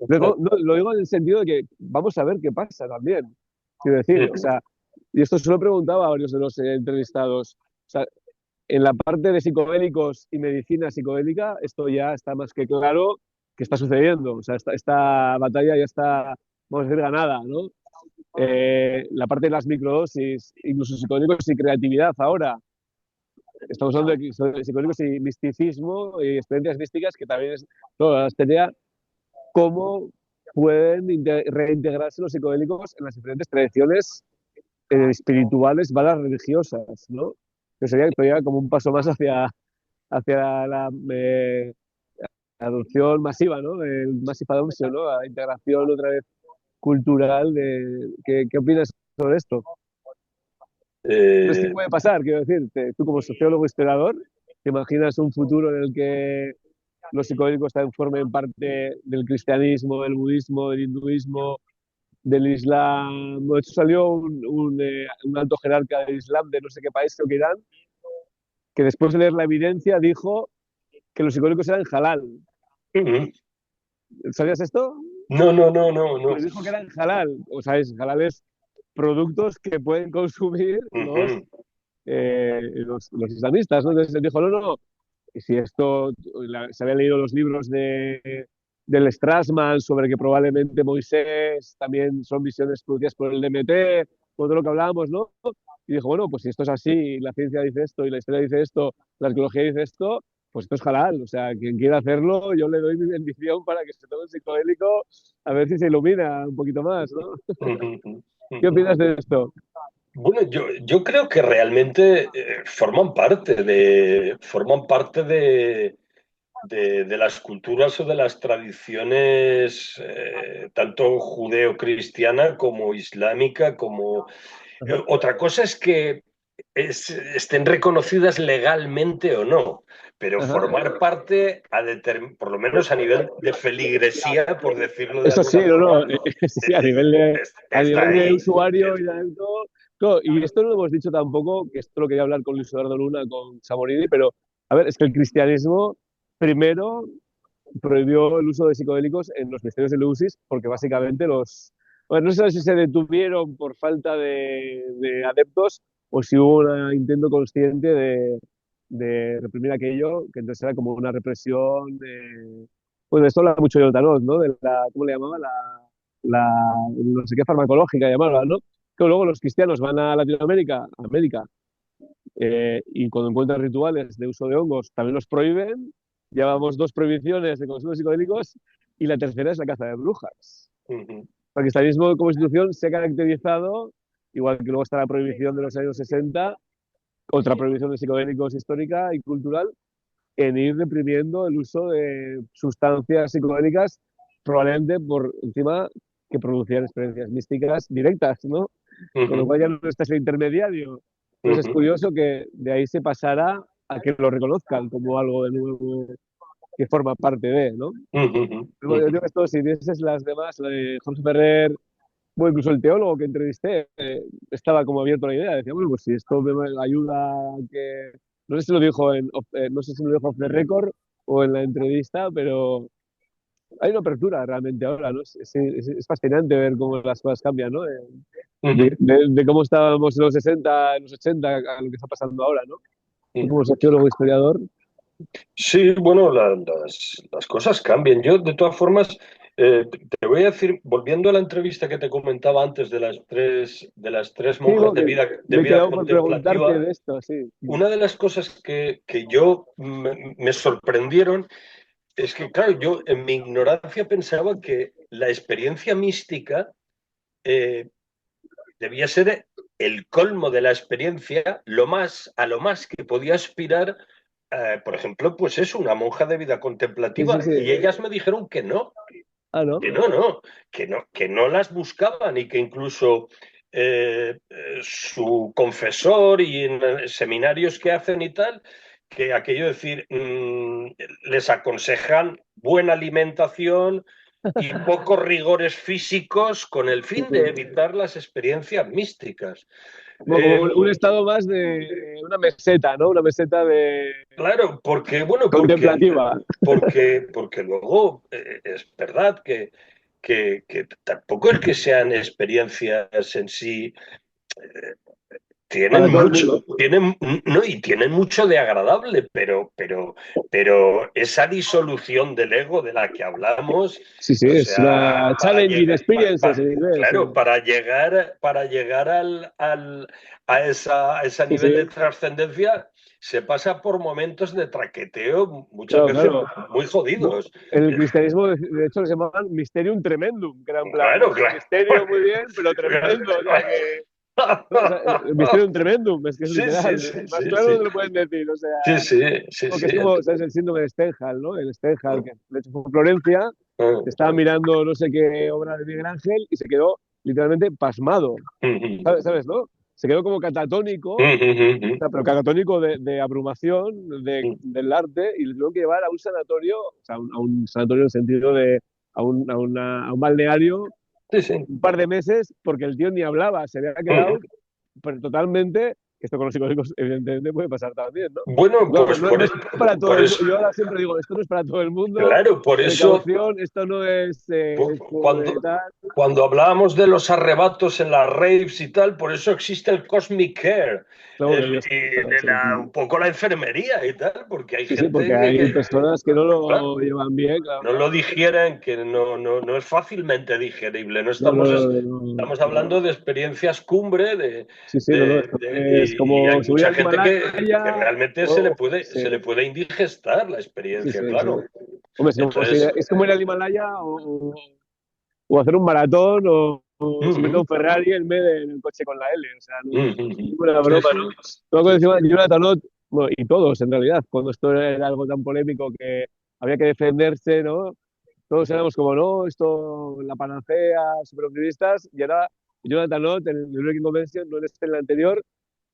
lo digo en el sentido de que vamos a ver qué pasa también. Quiero decir, o sea, y esto se lo preguntaba a varios de los entrevistados. O sea, en la parte de psicodélicos y medicina psicodélica, esto ya está más que claro que está sucediendo. O sea, esta batalla ya está, vamos a decir, ganada, ¿no? La parte de las microdosis, incluso psicodélicos y creatividad ahora. Estamos hablando de psicodélicos y misticismo y experiencias místicas que también es toda la teoría cómo pueden reintegrarse los psicodélicos en las diferentes tradiciones espirituales, varas religiosas, ¿no? Que sería todavía como un paso más hacia la adopción masiva, ¿no? El massive adoption, ¿no? La integración otra vez cultural. ¿Qué opinas sobre esto? ¿Crees que Eh, puede pasar? Quiero decir, tú como sociólogo historiador, ¿te imaginas un futuro en el que los psicodélicos también formen parte del cristianismo, del budismo, del hinduismo, del Islam? De hecho, salió un alto jerarca del Islam de no sé qué país, creo que Irán, que después de leer la evidencia dijo que los psicodélicos eran halal. ujú. ¿Sabías esto? No, no, no, no, no. Pues dijo que eran halal. O sea, halal es productos que pueden consumir Ujú, los islamistas, ¿no? Entonces dijo, no, no, y si esto, se habían leído los libros del Strassman sobre que probablemente Moisés también son visiones producidas por el DMT, por todo lo que hablábamos, ¿no? Y dijo, bueno, pues si esto es así, la ciencia dice esto y la historia dice esto, la arqueología dice esto, pues esto es halal. O sea, quien quiera hacerlo, yo le doy mi bendición para que se tome un psicodélico a ver si se ilumina un poquito más, ¿no? ujú, ¿Qué ujú. opinas de esto? Bueno, yo creo que realmente forman parte de las culturas o de las tradiciones, tanto judeo-cristiana como islámica, como... Ajá, otra cosa es que estén reconocidas legalmente o no, pero ajá. formar parte, por lo menos a nivel de feligresía, por decirlo de Eso sí, alguna no, forma, no, sí, a está nivel de ahí. usuario y de esto, claro, y esto no lo hemos dicho tampoco, que esto lo quería hablar con Luis Eduardo Luna, con Samorini, pero a ver, es que el cristianismo primero prohibió el uso de psicodélicos en los misterios de Eleusis, porque básicamente bueno, no sé si se detuvieron por falta de adeptos o si hubo un intento consciente de reprimir aquello, que entonces era como una represión de... Bueno, esto habla mucho de Otanot, ¿no? De ¿cómo le llamaba? La, no sé qué farmacológica llamaba, ¿no? Que luego los cristianos van a Latinoamérica, a América, y cuando encuentran rituales de uso de hongos, también los prohíben. Llevamos dos prohibiciones de consumo de psicodélicos y la tercera es la caza de brujas. Ujú. El cristianismo como institución se ha caracterizado igual que luego está la prohibición de los años 60, otra prohibición de psicodélicos histórica y cultural, en ir reprimiendo el uso de sustancias psicodélicas, probablemente por encima que producían experiencias místicas directas, ¿no? Con lo cual ya no estás el intermediario. Entonces es curioso que de ahí se pasara a que lo reconozcan como algo de nuevo que forma parte de, ¿no? Yo creo que esto, si dices las demás, Jorge Ferrer, bueno, incluso el teólogo que entrevisté, estaba como abierto a la idea. Decía, bueno, pues si esto me ayuda a que... No sé si lo dijo no sé si lo dijo off the record o en la entrevista, pero hay una apertura realmente ahora, ¿no? Es fascinante ver cómo las cosas cambian, ¿no? De cómo estábamos en los 60, en los 80, a lo que está pasando ahora, ¿no? Tú como sociólogo, historiador. Sí, bueno, las cosas cambian. Yo, de todas formas, te voy a decir, volviendo a la entrevista que te comentaba antes de las tres Sí, monjas de me he vida quedado por preguntarte contemplativa, de esto, sí. una de las cosas que yo me sorprendieron es que, claro, yo en mi ignorancia pensaba que la experiencia mística eh, debía ser el colmo de la experiencia, a lo más que podía aspirar, por ejemplo, pues es una monja de vida Sí, sí, contemplativa, sí. y ellas me dijeron Ah, ¿no? que no las buscaban y que incluso su confesor y en seminarios que hacen y tal, que aquello decir, les aconsejan buena alimentación y pocos rigores físicos con el Sí, fin de sí. evitar las experiencias místicas. Bueno, como un estado más de una meseta, ¿no? Una meseta de Claro, porque, bueno, contemplativa. porque luego es verdad que tampoco es que sean experiencias en sí, Para tienen todo el mucho, mundo. tienen, no, y tienen mucho de agradable, pero esa disolución del ego de la que hablamos, Sí, sí, o es una sea, challenging experiences en inglés. Sí, claro, para llegar a ese sí, nivel sí. de trascendencia, se pasa por momentos de traqueteo muchas Claro, veces claro. muy jodidos. En el cristianismo, de hecho, se llamaban Mysterium Tremendum, que era en plan, Claro, claro. misterio muy bien, pero tremendo. O sea que, ¿no? O sea, el Mysterium Tremendum, es que es Sí, sí, literal. sí, Más sí, claro no sí. te lo pueden decir. O sea, Sí, sí, sí, porque sí. es como, ¿sabes? El síndrome de Stendhal, ¿no? El Stendhal, que de hecho fue en Florencia, estaba mirando no sé qué obra de Miguel Ángel y se quedó literalmente pasmado. ¿Sabes, no? Se quedó como catatónico, o sea, pero catatónico de abrumación del arte y le tuvieron que llevar a un sanatorio, o sea, a un sanatorio en el sentido de a un balneario Sí, sí. un par de meses porque el tío ni hablaba, se había quedado pero totalmente, que esto con los psicólogos evidentemente puede pasar también, ¿no? Bueno, No, pues no, no es para todo por el mundo. eso, Yo ahora siempre digo, esto no es para todo el mundo, claro, por eso, precaución, esto no es juego de cuando, tal. cuando hablábamos de los arrebatos en las raves y tal, por eso existe el Cosmic Care, Claro que Dios, y un poco la enfermería y tal, porque hay sí, sí, porque gente hay personas que no claro, lo llevan bien, claro, no lo claro. digieren, que no es fácilmente digerible. No No, no, estamos, no, no, estamos hablando de experiencias cumbre, sí, sí, no, no, esto es y hay como subir mucha al gente que Himalaya realmente sí, se le puede indigestar la sí, experiencia, sí, sí. claro. Hombre, Entonces, es como ir al Himalaya o hacer un maratón o subirte a un Ferrari en el coche con la L, o sea, no, ninguna sí, broma, sí, ¿no? Luego encima Jonathan Ott, bueno, y todos en realidad, cuando esto era algo tan polémico que había que defenderse, ¿no? Todos éramos como, no, esto, la panacea, super optimistas, y ahora Jonathan Ott en el Breaking Convention, no en el anterior,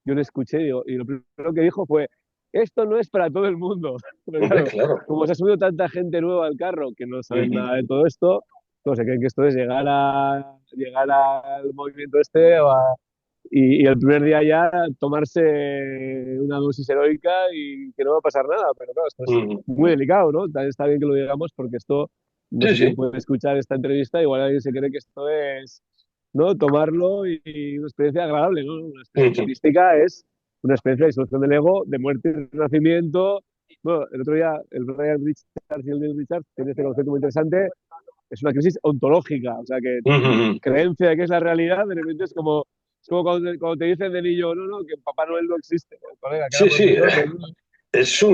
yo lo escuché digo, y lo primero que dijo fue, esto no es para todo el mundo. Pero hombre, claro, claro. como se ha subido tanta gente nueva al carro que no saben nada de todo esto, no se creen que esto es llegar al movimiento este y el primer día ya tomarse una dosis heroica y que no va a pasar nada. Pero claro, esto es muy delicado, ¿no? También está bien que lo digamos porque esto, no Sí, sé quién sí, puede escuchar esta entrevista, igual alguien se cree que esto es, ¿no? Tomarlo y una experiencia agradable, ¿no? Una experiencia mística es una experiencia de disolución del ego, de muerte y renacimiento. Bueno, el otro día el Brian Richards y el Neil Richards tienen este concepto muy interesante, es una crisis ontológica, o sea que tu creencia de que es la realidad de repente es como cuando te dicen de niño, no, no, que Papá Noel no existe, el colega que era sí, sí. profesor, que Es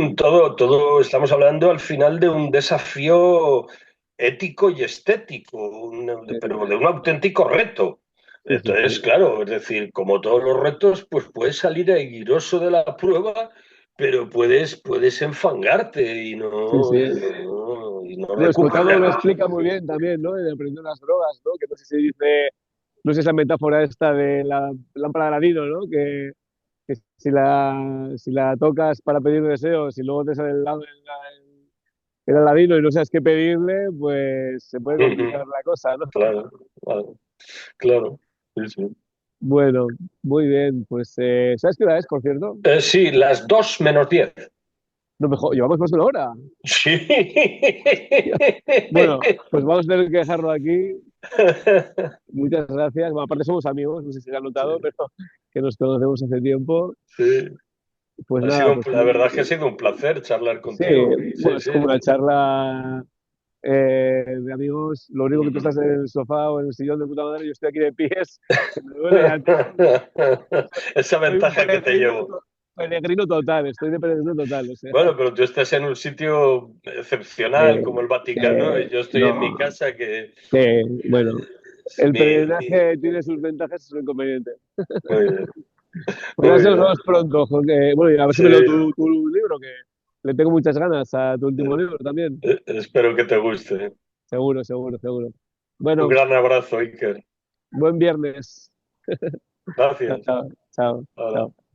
todo, estamos hablando al final de un desafío ético y estético, pero de un auténtico reto. Sí, sí, Entonces, sí. claro, es decir, como todos los retos, pues puedes salir airoso de la prueba, pero puedes enfangarte Sí, sí. y no No, Escotado lo recuperarlo. explica muy bien también, ¿no? En Aprendiendo las drogas, ¿no? Que no sé si dice, no sé esa metáfora esta de la lámpara de Aladino, ¿no? Que si la tocas para pedir deseos y luego te sale el Aladino y no sabes qué pedirle, pues se puede Ujú. complicar la cosa, ¿no? Claro, claro, claro. Sí, sí. Bueno, muy bien. Pues, ¿sabes qué hora es, por cierto? Sí, las 2 menos 10. No, mejor, llevamos más de una hora. Sí. Bueno, pues vamos a tener que dejarlo aquí. Muchas gracias. Bueno, aparte somos amigos, no sé si se ha notado, Sí, pero que nos conocemos hace tiempo. sí. Pues nada, pues La verdad es que ha sido un placer charlar sí, contigo. Sí, bueno, es sí. como una charla de amigos. Lo único que tú Ujú. estás en el sofá o en el sillón de puta madre, yo estoy aquí de pies, que me duele ya todo. Esa Soy un ventaja que te llevo. peregrino total, estoy de peregrino total. O sea, Bueno, pero tú estás en un sitio excepcional como el Vaticano y yo estoy en mi no, casa que bueno, el mi... peregrinaje tiene sus ventajas y sus inconvenientes. Muy bien, Pues ya muy se nos bien. vemos pronto, Jorge. Bueno, y a ver si Sí, me leo tu libro, que le tengo muchas ganas a tu último libro también. espero que te guste. Seguro, seguro, seguro. Un Bueno, gran abrazo, Iker. buen viernes. Chao, Gracias. chao, chao. Hola. Chao.